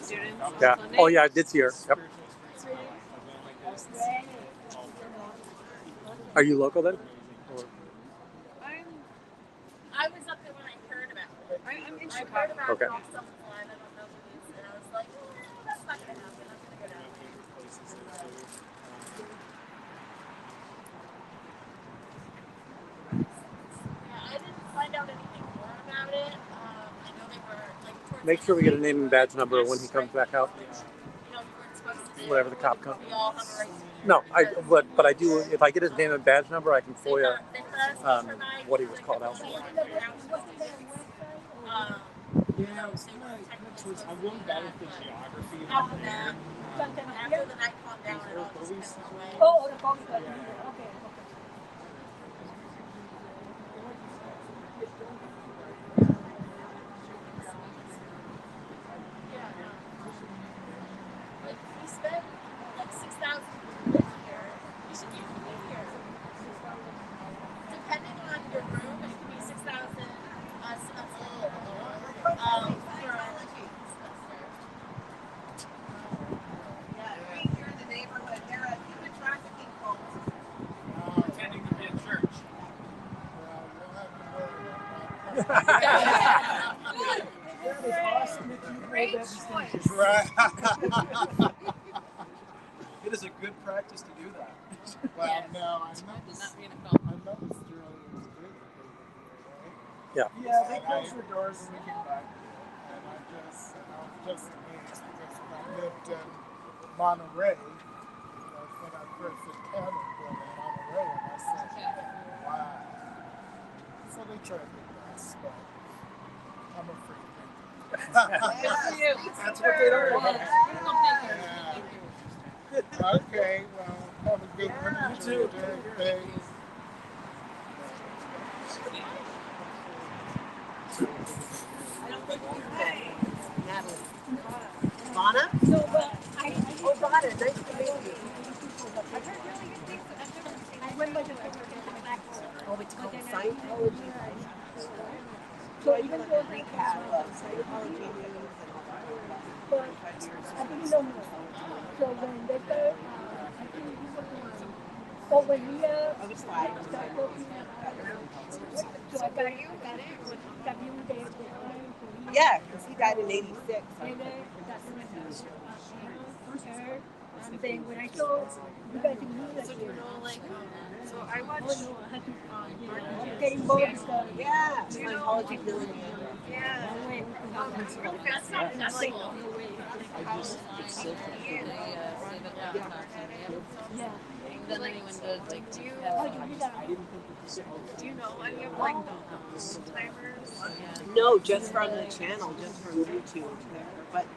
Students. Yeah. Oh yeah, I did see her. Yep. Are you local then? I was up there when I heard about it. I'm in I heard Chicago. about Okay. it off someone line. I don't know who it is. And I was like, that's not going to happen. I'm going to go down there. Yeah, I didn't find out anything more about it. I know they were like towards Make sure we get a name and badge number when he comes back out. you weren't supposed to Whatever the cop comes. We all have a right to No, but I do. If I get his name and badge number, I can FOIA what he was called out for. I'm really bad at the geography. After the night calmed down, it all just went away. Like, we spent like 6,000 here. You should even be here. Depending on your room, it can be 6,000. That's a little lower. You're in the neighborhood. There are human trafficking calls. Pretending to be a church. Right. It is a good practice to do that. Well, no, I met Does not mean a this Australians Yeah. Yeah, they closed their doors when we came back. And I just amazed because when I lived in Monterey, when I first encountered them in Monterey, and I said, wow. So they tried their best, but I'm afraid. That's what they don't want. Yeah. Okay, well, have a good one. You too. Thanks. Natalie. Vana? No, but Vana, nice to meet you. Oh, it's called Scientology. So I did a recap of Scientology news and all that. 45 years. I didn't know more. So when they started, I think he was the one. So when we I was five. started talking about so I got you the Yeah, because he died in 86. and then when I saw you guys in music, So do you know, like, so I watched, I'm getting bored because Yeah, Scientology Million. yeah, it's really fascinating. That's like, yeah. Then anyone does like do you know any of like the timers? No, just from the channel, just from YouTube.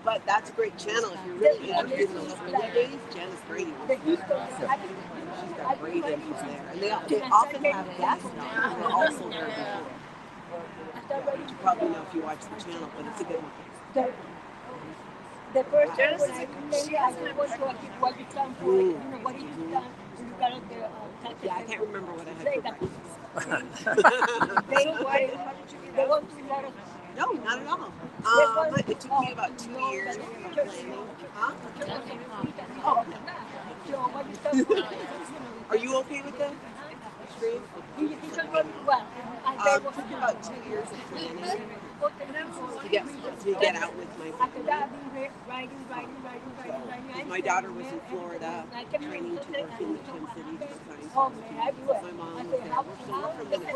But that's a great channel if you're really interested in those early days. Janice Brady was she's got great info there, and they often have guests now who are also there before. Which you probably know if you watch the channel, but it's a good one. The first time when I remember, I went to a what you can for, you know, what you can, you got the Yeah, I can't remember what I had say for that. breakfast. They want to let us. No, not at all. It took me about 2 years of planning. Huh? Oh, so what you can for, Are you okay with the stream? he can run well. And they It took me about 2 years of planning to get out with my after that, family. I've been riding. My daughter was in Florida training to work in the Twin Cities for science. Oh man, I do it. My mom I was say, there. how We're from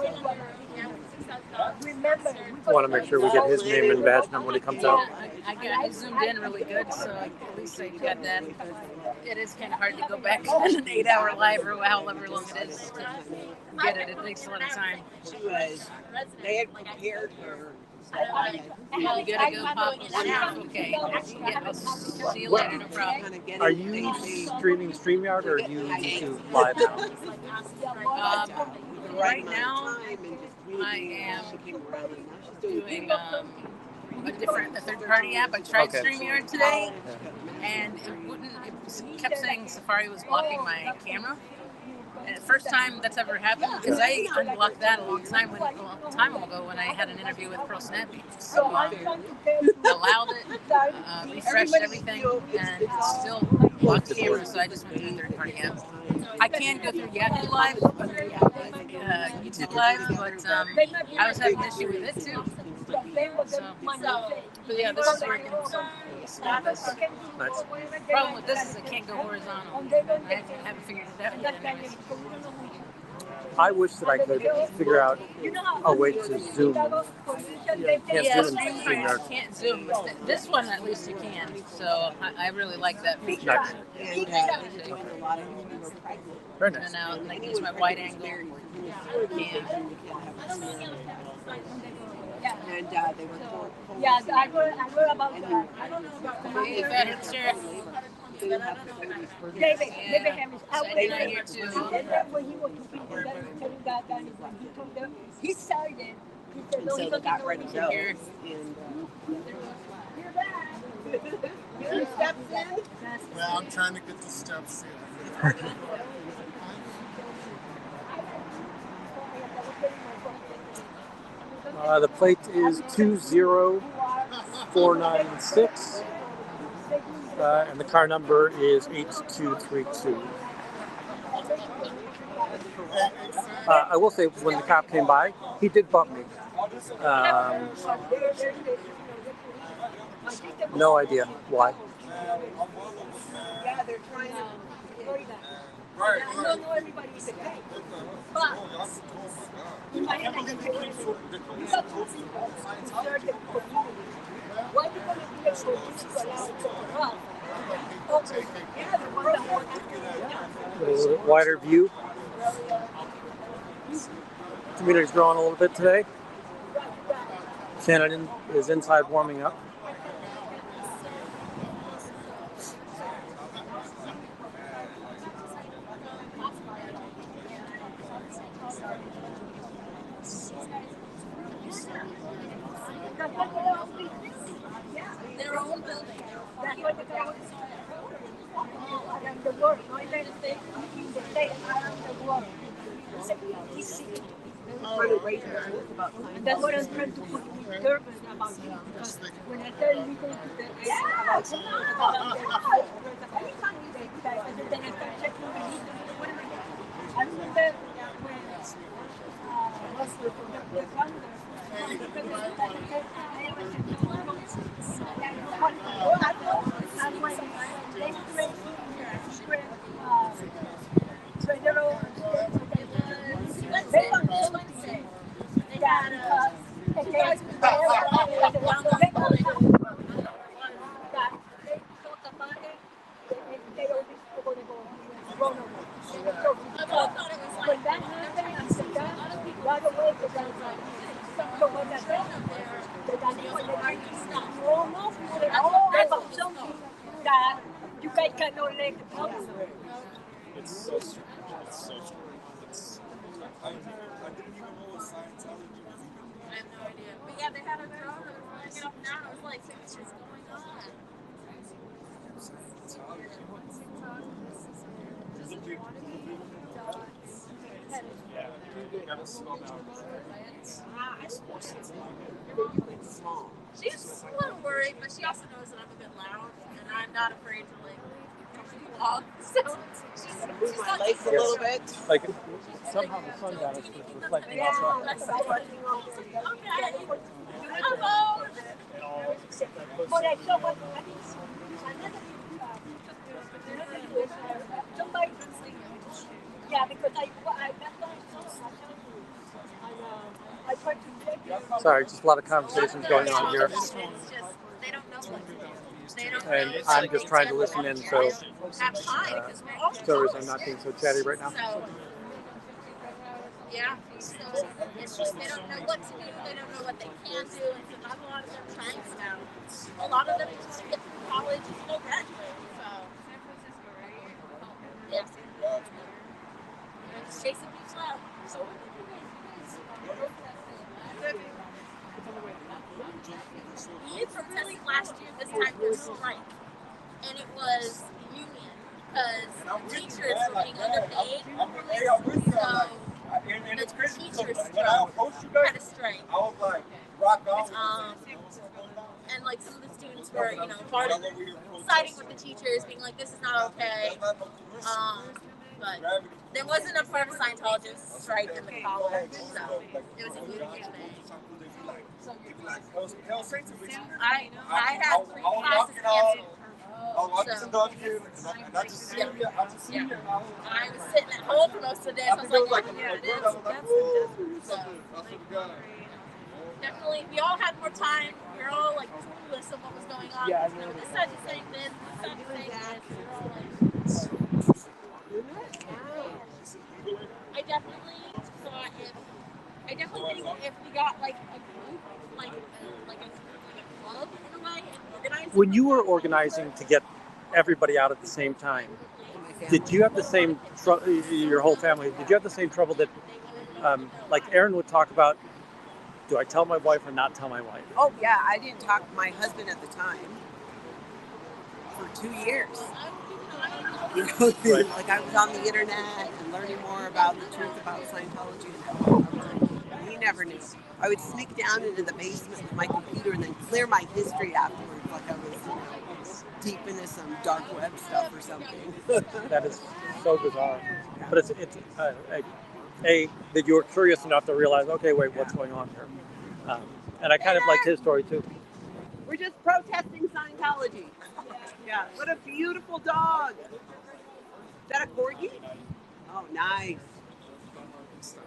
Minnesota. remember, Want to make sure we get his name and badge number when he comes out. I zoomed in really good, so at least I got that. It is kind of hard to go back on an 8-hour live or however long it is to get it. It takes a lot of time. They had prepared her. You gotta go pop one half, okay. Yeah, I'll see you later, no problem. Are you streaming StreamYard or are you YouTube live now? Right now, I am doing a third-party app. I tried StreamYard today, and it kept saying Safari was blocking my camera. And the first time that's ever happened, because I unblocked that a long time ago when I had an interview with Pearl Snappy. So allowed it, refreshed everything, and it still blocked the camera. So I just went to a third-party app. I can go through Yahoo Live, YouTube Live, but I was having an issue with it too. So, but yeah, this is working. So nice. Problem with this is I can't go horizontal. I haven't figured it out yet. Anyways. I wish that I could figure out a way to zoom. Yeah, StreamYard can't zoom, but this one at least you can. So I really like that feature. Nice. Very nice. And now I use my wide angle cam. And they were yeah, I heard about that. I don't know about that. Hey, better, sure. David Harris. They know here too. And then when he was talking to them, telling that guy, when he told them, he started. He said, no, so he they got ready to go. Here. You're back. You steps in? Well, I'm trying to get the steps in. The plate is 20496, and the car number is 8232. I will say, when the cop came by, he did bump me. No idea why. Yeah, they're trying to. Right. I don't know everybody is a guy. But imagine you got two people who serve the community. Why are you going to be a police to allow it to run? Okay, yeah, the one that wants to A little bit wider view. Community's growing a little bit today. Shannon is inside warming up. Their own building. That's what the guy was around the world. No, in the state, around the world. And that's what I'm trying to put in nervous about you. Because when I tell you go to the about and then I start checking my needs. I remember when the founder you guys cannot let it go. It's so strange. It's so strange. I didn't even know what Scientology was even. I have no idea. But yeah, they had a drone that was flying it up and down. I was like, what's going on? She's a little worried, but she also knows that I'm a bit loud, and I'm not afraid to like walk. So she's My legs a little bit. Like somehow the sun down is reflecting outside. Okay. Hello. But I saw what somebody, yeah, because I met them I tried to take it. Sorry, just a lot of conversations going on here, It's just they don't know what to do. They don't and know. I'm just trying to listen in, so That's fine because we're all so close. I'm not being so chatty right now. So, yeah, so it's just they don't know what to do, they don't know what they can do, and so not a lot of them are trying now. A lot of them just get through college and still graduate, so. Yeah. Just chasing each love. We protested last year this time for strike, and it was union because the teachers were being underpaid. So the teachers had a strike. And like some of the students were, siding with the teachers, being like, "This is not okay." But there wasn't a part of Scientologist strike in the college, so it was a union thing. I had 3 classes canceled. I was sitting at home for most of the day, so I was like, yeah, it is. So, definitely, we all had more time. We were all like clueless of what was going on. Yeah, This side is saying this, this side is saying this. We're all like, I definitely think if we got like a group, like a club in a way, and organized. When you were organizing to get everybody out at the same time, did you have the same your whole family? Did you have the same trouble that, like Aaron would talk about? Do I tell my wife or not tell my wife? Oh yeah, I didn't talk to my husband at the time for 2 years. Right. Like I was on the internet and learning more about the truth about Scientology. And he never knew. I would sneak down into the basement with my computer and then clear my history afterwards, like I was, deep into some dark web stuff or something. That is so bizarre. But it's that you were curious enough to realize, okay, wait, what's going on here? And I kind of liked his story too. We're just protesting Scientology. Yeah. What a beautiful dog. Is that a corgi? Oh, nice.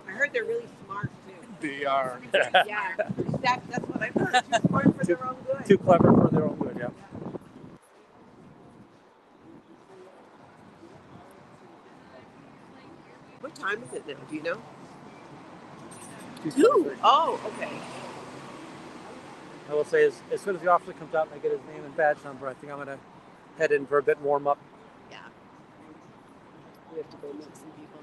I heard they're really smart too. They are. Yeah. That's what I've heard. Too smart for their own good. Too clever for their own good, yeah. What time is it now? Do you know? 2:23. Oh, okay. I will say, as soon as the officer comes out and I get his name and badge number, I think I'm going to head in for a bit warm up. Yeah. We have to go meet some people.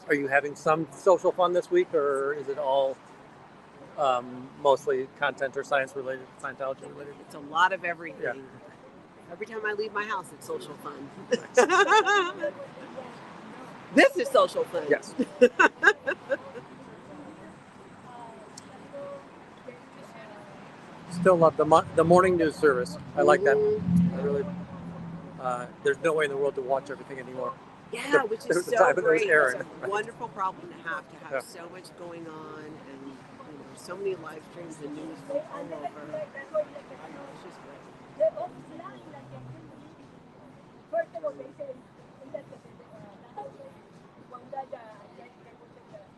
Are you having some social fun this week, or is it all mostly content or science related, Scientology related? It's a lot of everything. Yeah. Every time I leave my house, it's social fun. This is social fun. Yes. Still love the morning news service. I like that. I really. There's no way in the world to watch everything anymore. Yeah, which There is was a so time when there was great. Aaron. It's a wonderful problem to have Yeah. so much going on and so many live streams and news from all over. It's just great.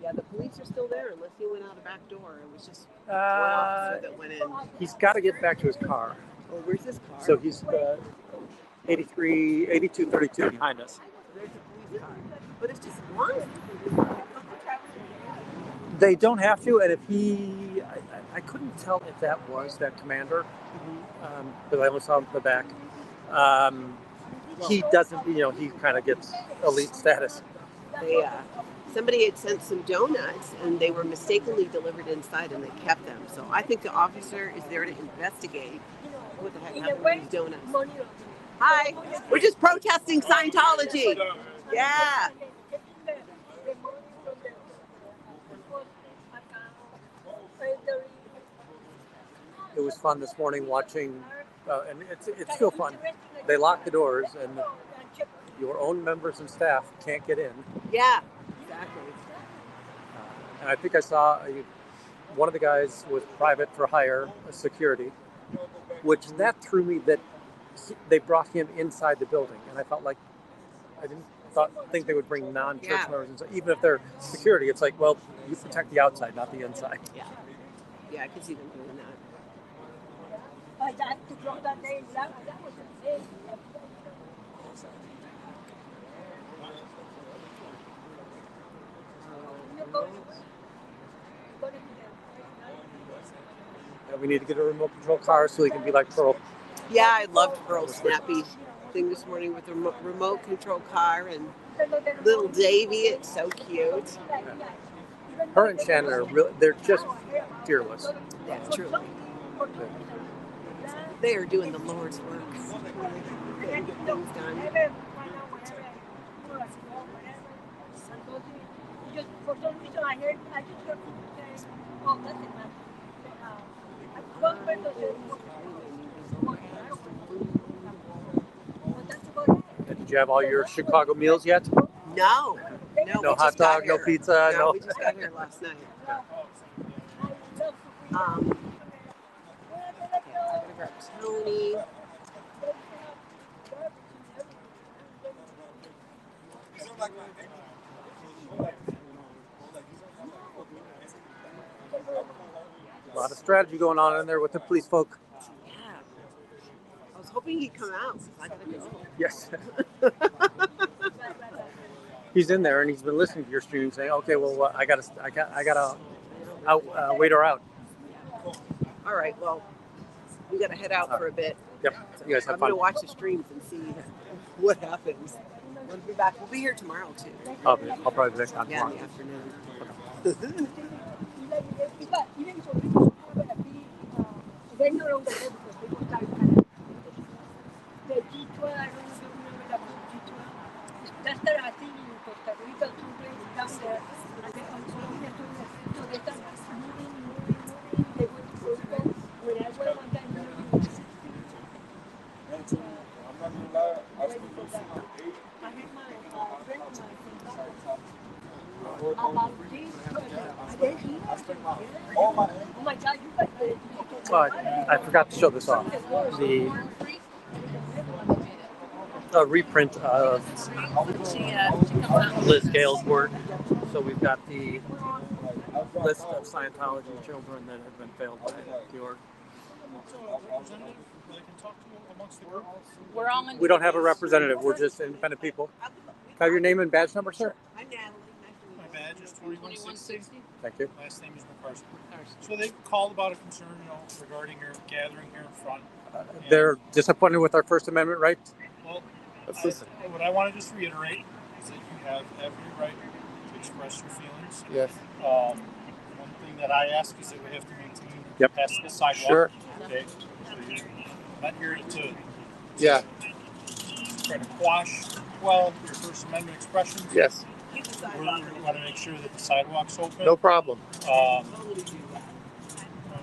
Yeah, the police are still there unless he went out a back door. It was just one officer that went in. He's got to get back to his car. Oh, where's this car? So he's 8232 behind us. There's a police car. But it's just one. They don't have to, and if I couldn't tell if that was that commander, because I only saw him from the back. He doesn't, he kind of gets elite status. They, somebody had sent some donuts and they were mistakenly delivered inside and they kept them. So I think the officer is there to investigate What the heck happened to these donuts? Hi. We're just protesting Scientology. Yeah. It was fun this morning watching, and it's still fun. They lock the doors, and your own members and staff can't get in. Yeah, exactly. And I think I saw one of the guys was private for hire, security, which that threw me that they brought him inside the building, and I felt like I didn't think they would bring non-church members inside, even if they're security. It's like, well, you protect the outside, not the inside. Yeah, yeah, I could see them doing that. We need to get a remote control car so he can be like Pearl. Yeah, I loved Pearl's snappy thing this morning with the remote control car and little Davy. It's so cute. Her and Shannon are they're just fearless. That's true. They are doing the Lord's work. Getting things done. For some reason, I just heard oh, that's it, man. Did you have all your Chicago meals yet? No. No hot dog, no pizza, no. We just got here last night. Tony. A lot of strategy going on in there with the police folk. Yeah. I was hoping he'd come out because I gotta go. Yes. He's in there and he's been listening to your stream saying, okay, well, I gotta wait her out. All right, well, we gotta head out for a bit. Yep. You guys have I'm fun. gonna watch the streams and see what happens. We'll be back. We'll be here tomorrow too. I'll probably be back on Yeah, in tomorrow. the afternoon. I forgot to show this off. The reprint of Liz Gale's work. So we've got the list of Scientology children that have been failed by the org. We're all in. We don't have a representative. We're just independent people. Have your name and badge number, sir? I'm Natalie. My badge is 2160. Thank you. Last name is McCarson. So they called about a concern, regarding your gathering here in front. They're disappointed with our First Amendment rights. Well, what I want to just reiterate is that you have every right to express your feelings. Yes. One thing that I ask is that we have to maintain past the sidewalk. Sure. Okay. So you're not here to try to quell your First Amendment expressions. Yes. We want to make sure that the sidewalk's open. No problem. We want to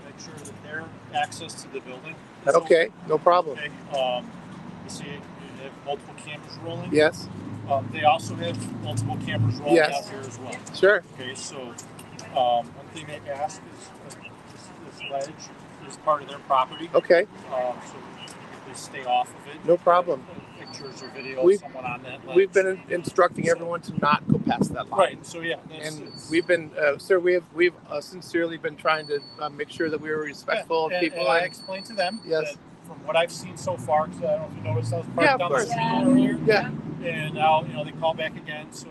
make sure that their access to the building is Okay. open. No problem. Okay. You see, you have multiple cameras rolling. Yes. They also have multiple cameras rolling out here as well. Sure. Okay, so one thing they ask is this ledge is part of their property. Okay. So they stay off of it. No problem. Pictures or video We've- of someone on that ledge. We've been instructing everyone to not go past that line. Right. So yeah, And we've been, sir, we've sincerely been trying to make sure that we were respectful of people. And I and- explained to them Yes. that from what I've seen so far, because I don't know if you noticed, I was Yeah, parked of down the course. street earlier. Yeah. And now, they call back again, so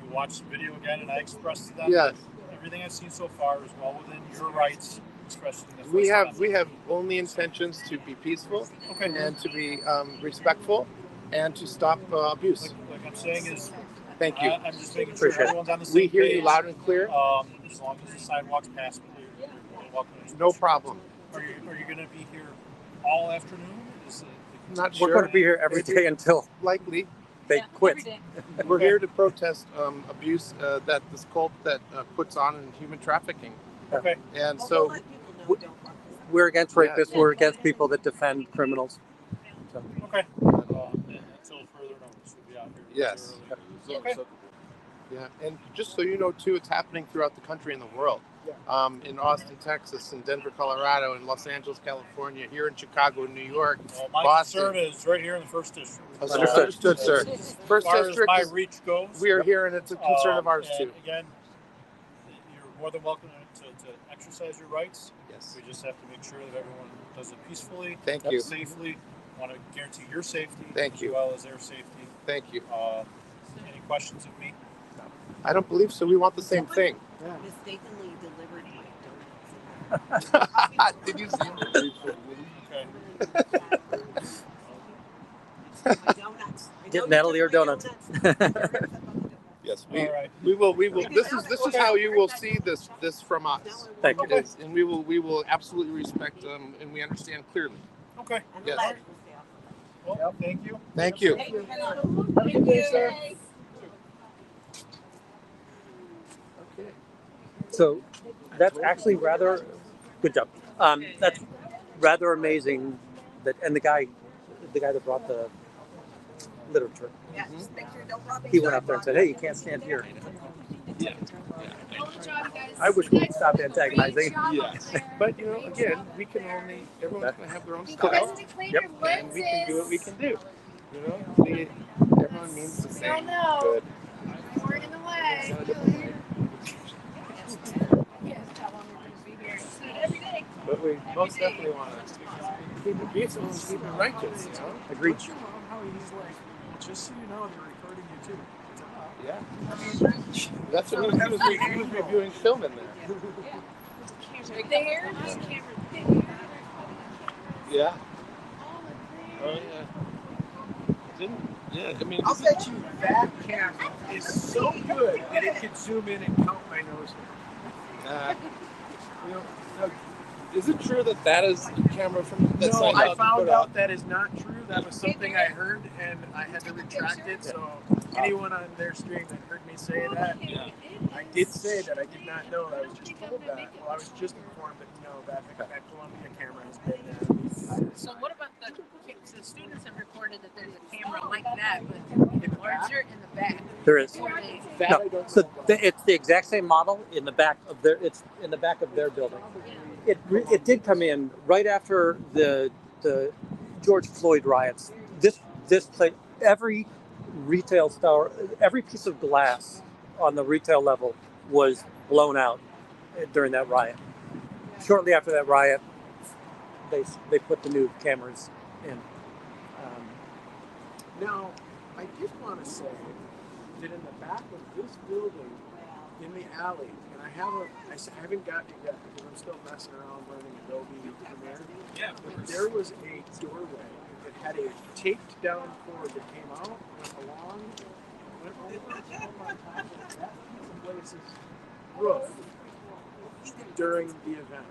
we watched the video again, and I expressed to them Yes. that everything I've seen so far is well within your rights, expressed in the We First have only intentions to be peaceful and to be respectful and to stop abuse. Like I'm saying is, Thank you. I'm just making Appreciate sure it. everyone's on the same We hear page. you loud and clear. As long as the sidewalk's passed, you're welcome to No problem. Are you going to be here all afternoon? Not We're sure. going to be here every day until Likely. they quit. We're here to protest abuse that this cult that puts on in human trafficking. Okay. And so We're against rapists. We're against people that defend criminals. So. Okay. Until further notice, we'll be out here. yes. Okay. Yeah, and just so you know too, it's happening throughout the country and the world. In Austin, Texas, in Denver, Colorado, in Los Angeles, California, here in Chicago, New York, Well, my Boston. concern is right here in the first district. Understood, sir. First As far district, as my reach goes, we are here, and it's a concern of ours and too. Again, you're more than welcome to exercise your rights. Yes. We just have to make sure that everyone does it peacefully, Thank you. safely. Want to guarantee your safety Thank as you. well as their safety. Thank you. Any questions of me? I don't believe so. We want the same thing. Mistakenly delivered my donuts. Did you see? Okay. Get Natalie or donuts. Yes, All right. we will. This is how you will see this from us. Thank you. It is, and we will absolutely respect them, and we understand clearly. Okay. Yes. Well, thank you. Thank you. Okay. So that's actually rather good job. That's rather amazing. That and the guy that brought the literature, he went up there and said, "Hey, you can't stand here." Yeah. I wish we'd stop antagonizing. Yes. But again, we can only. Everyone's going to have their own style. Yep. And we can do what we can do. Everyone means the same. Good. We're in the way. But we most definitely want to keep it peaceful and keep it righteous. Agreed. How he's like, just so you know, they're recording you too. Yeah. That's what he was reviewing film in there. Right there. Yeah. Oh yeah. Yeah. I mean, I'll bet you that camera is so good that it can zoom in and count my nose hair. is it true that is the camera from that No, Seinfeld I found put out that is not true. That was something I heard, and I had to retract it. So anyone on their stream that heard me say that, I did say that. I did not know. I was just told that. Well, I was just informed that that Columbia camera has been. So what about the students have reported that there's a camera like that, but larger in the back? There is. Before they- No, so it's the exact same model in the back of their. It's in the back of their building. It did come in right after the George Floyd riots. This place, every retail store, every piece of glass on the retail level was blown out during that riot. Shortly after that riot, they put the new cameras in. Now, I did want to say that in the back of this building, in the alley, and I haven't gotten it yet because I'm still messing around learning Adobe Premiere. Yeah. But there was a doorway that had a taped down cord that came out, went along, went over, on top of that place's roof during the event.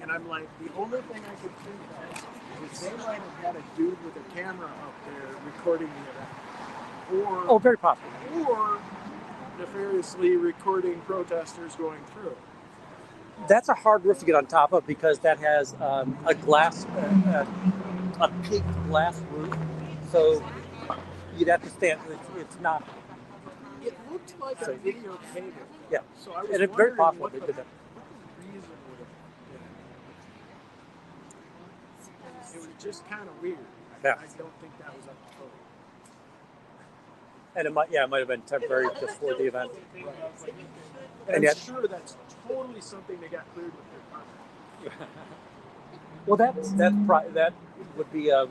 And I'm like, the only thing I could think of is they might have had a dude with a camera up there recording the event. Oh, very possible. Or nefariously recording protesters going through. That's a hard roof to get on top of because that has a glass, a peaked glass roof. So you'd have to stand. It's not. It looked like a video cable. Yeah. So I was and it's very wondering possible what they the did that. reason would have been. It was just kind of weird. Yeah. I don't think that was up to code. And it might have been temporary just for the event. And And I'm yet, sure that's totally something they got cleared with their permit. well, that would be if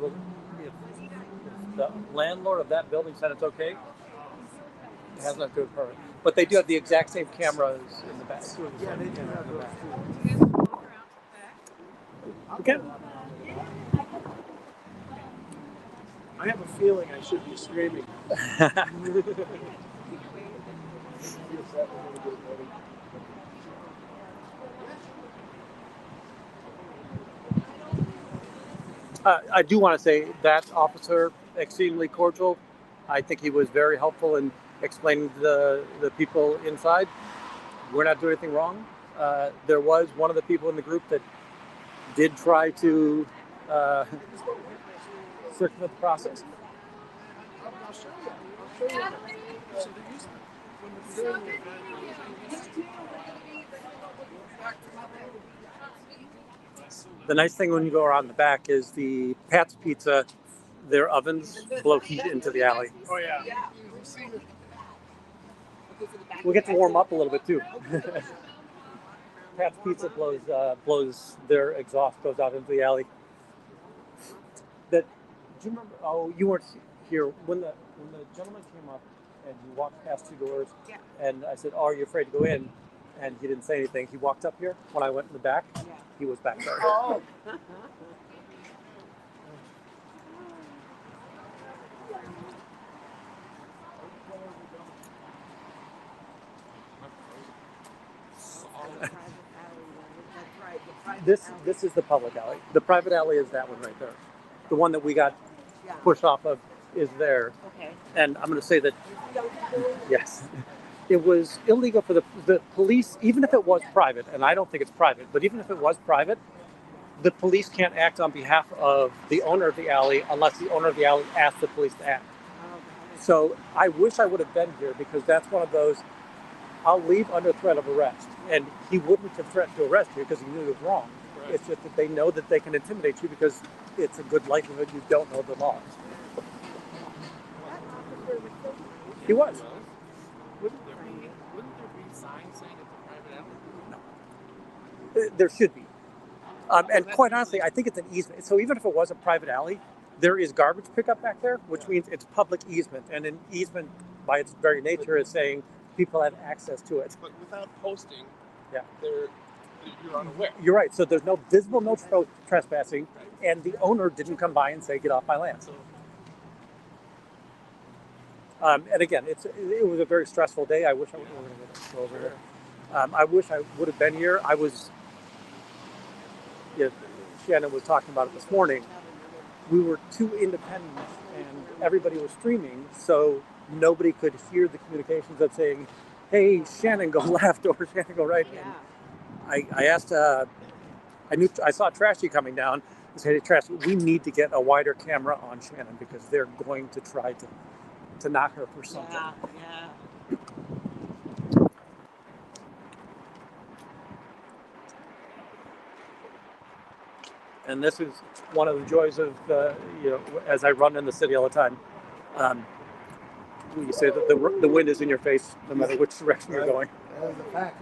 the landlord of that building said it's okay. It has not good permit, but they do have the exact same cameras in the back. Yeah, they do have in the those back. too. Okay. I have a feeling I should be streaming. I do want to say that officer, extremely cordial. I think he was very helpful in explaining to the people inside, we're not doing anything wrong. There was one of the people in the group that did try to circumvent the process. The nice thing when you go around the back is the Pat's Pizza, their ovens blow heat into the alley. Oh yeah. We'll get to warm up a little bit too. Pat's Pizza blows their exhaust goes out into the alley. That, do you remember? Oh, you weren't here when the gentleman came up and he walked past two doors. Yeah. And I said, "Oh, are you afraid to go in?" And he didn't say anything. He walked up here. When I went in the back, he was back there. Oh. This is the public alley. The private alley is that one right there. The one that we got pushed off of is there. Okay. And I'm going to say that, yes, it was illegal for the police, even if it was private, and I don't think it's private, but even if it was private, the police can't act on behalf of the owner of the alley unless the owner of the alley asks the police to act. So I wish I would have been here because that's one of those, I'll leave under threat of arrest. And he wouldn't have threatened to arrest you because he knew it was wrong. Right. It's just that they know that they can intimidate you because it's a good likelihood you don't know the laws. He was. Wouldn't there be signs saying it's a private alley? No. There should be. And quite honestly, I think it's an easement. So even if it was a private alley, there is garbage pickup back there, which means it's public easement. And an easement, by its very nature, is saying people have access to it. But without posting, yeah, you're unaware. You're right. So there's no visible no trespassing, and the owner didn't come by and say, "Get off my land." And again, it was a very stressful day. I wish I would have go over there. I wish I would have been here. I was. Yeah, Shannon was talking about it this morning. We were too independent, and everybody was streaming, so nobody could hear the communications of saying, "Hey, Shannon, go left," or "Shannon, go right." Yeah. And I asked. I saw Trashy coming down. I said, "Hey, Trashy, we need to get a wider camera on Shannon because they're going to try to knock her for something." Yeah. And this is one of the joys of, as I run in the city all the time. You say that the wind is in your face no matter which direction you're going. That was a fact.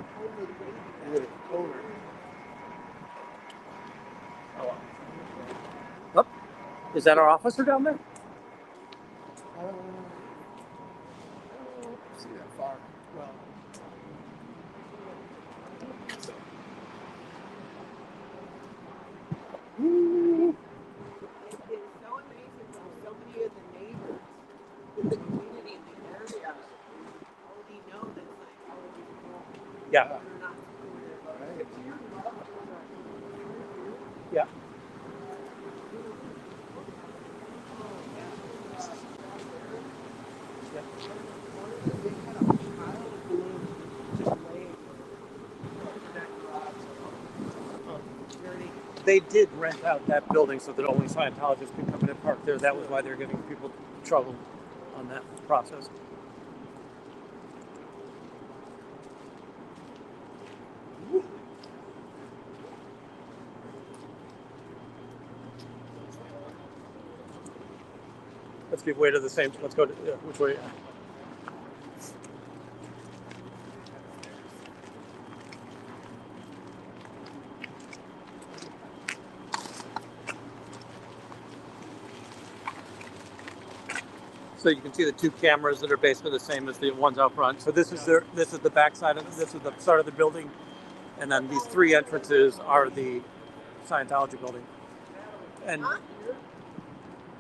Oh, is that our officer down there? I don't see that far. Well. It's so amazing how so many of the neighbors in the community in the area already know that Yeah. they're not supportive. Yeah. They did rent out that building so that only Scientologists could come in and park there. That was why they're giving people trouble on that process. Let's give way to the same. Let's go to which way? So you can see the two cameras that are basically the same as the ones out front. So this is the back side of it. This is the start of the building, and then these three entrances are the Scientology building. And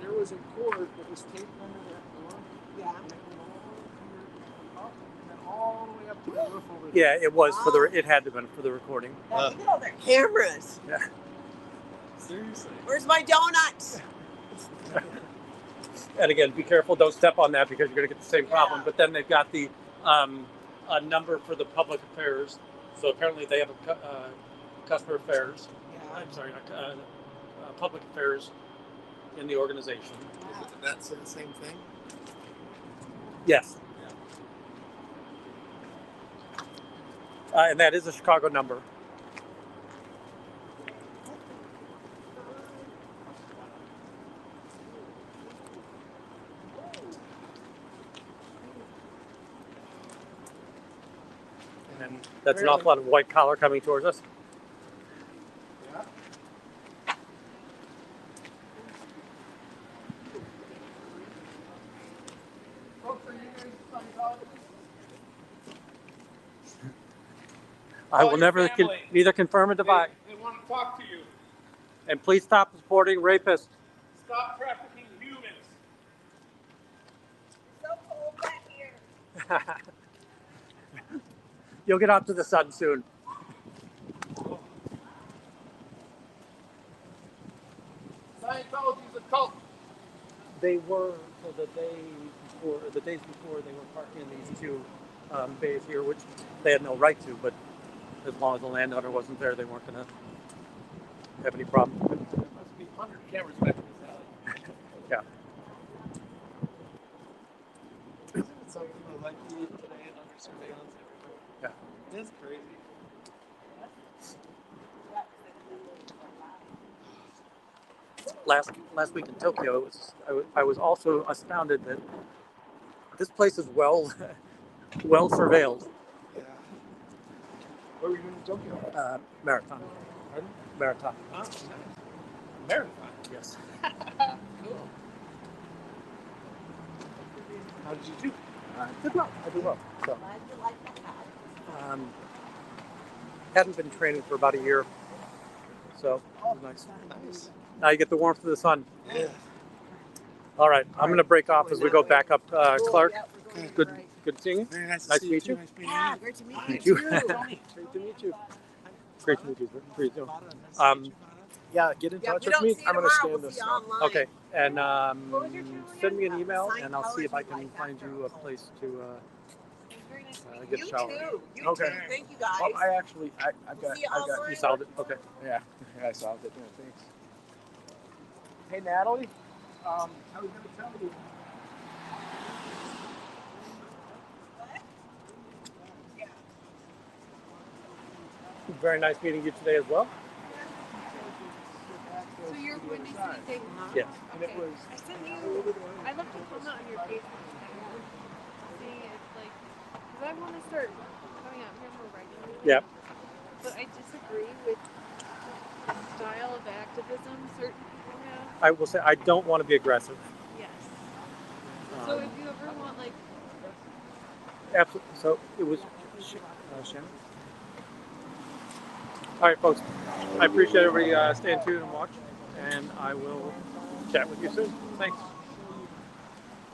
there was a cord that was taped under that door. Yeah. And then all the way up to the roof over there. yeah, it was for the. It had to have been for the recording. Look at all their cameras. Yeah. Seriously. Where's my donut? And again, be careful, don't step on that because you're going to get the same problem. But then they've got the a number for the public affairs. So apparently they have a customer affairs. I'm sorry, public affairs in the organization. That's the same thing? Yes. And that is a Chicago number. And that's an awful lot of white collar coming towards us. I will never neither confirm or deny. They want to talk to you. And please stop supporting rapists. Stop trafficking humans. So cold back here. You'll get out to the sun soon. Scientology's a cult. They were for the days before they were parking in these two bays here, which they had no right to, but as long as the landowner wasn't there, they weren't going to have any problem. There must be 100 cameras back in this alley. Yeah. Isn't it something like today under surveillance everywhere? Yeah. That's crazy. Last week in Tokyo, I was also astounded that this place is well surveilled. Yeah. Where were you in Tokyo? Marathon. Pardon? Marathon. Oh, nice. Marathon. Yes. Cool. How did you do? I did well. So, hadn't been training for about a year, so it was nice. Nice. Now you get the warmth of the sun. Yeah. All right, I'm going to break off as we go back up. Clark, good seeing you. Very nice Nice to to meet see you. Nice meeting Yeah, you. great to meet Meet you. you. Great to meet you. Great to meet you. Great to meet you. Yeah, get in Yeah, touch we with don't me. see you I'm gonna tomorrow. scan We'll this see you stuff. online. Okay, and What was your channel send me again? an email, and I'll see if I can find you a place to Very nice to meet get You a shower. too. You Okay. too. Thank you guys. Well, I've got, See you online. You solved it. Okay. yeah, I solved it. Yeah, thanks. Hey, Natalie, I was gonna tell you. Very nice meeting you today as well. So you're Windy City thing, huh? Yes. And it Okay. was. I sent you. I left a comment on your Facebook saying it's like, because I want to start coming out here more regularly. Yeah. But I disagree with the style of activism certain people have. I will say I don't want to be aggressive. Yes. So if you ever want like, Absolutely. So it was Shannon. All right, folks. I appreciate everybody staying tuned and watching, and I will chat with you soon. Thanks.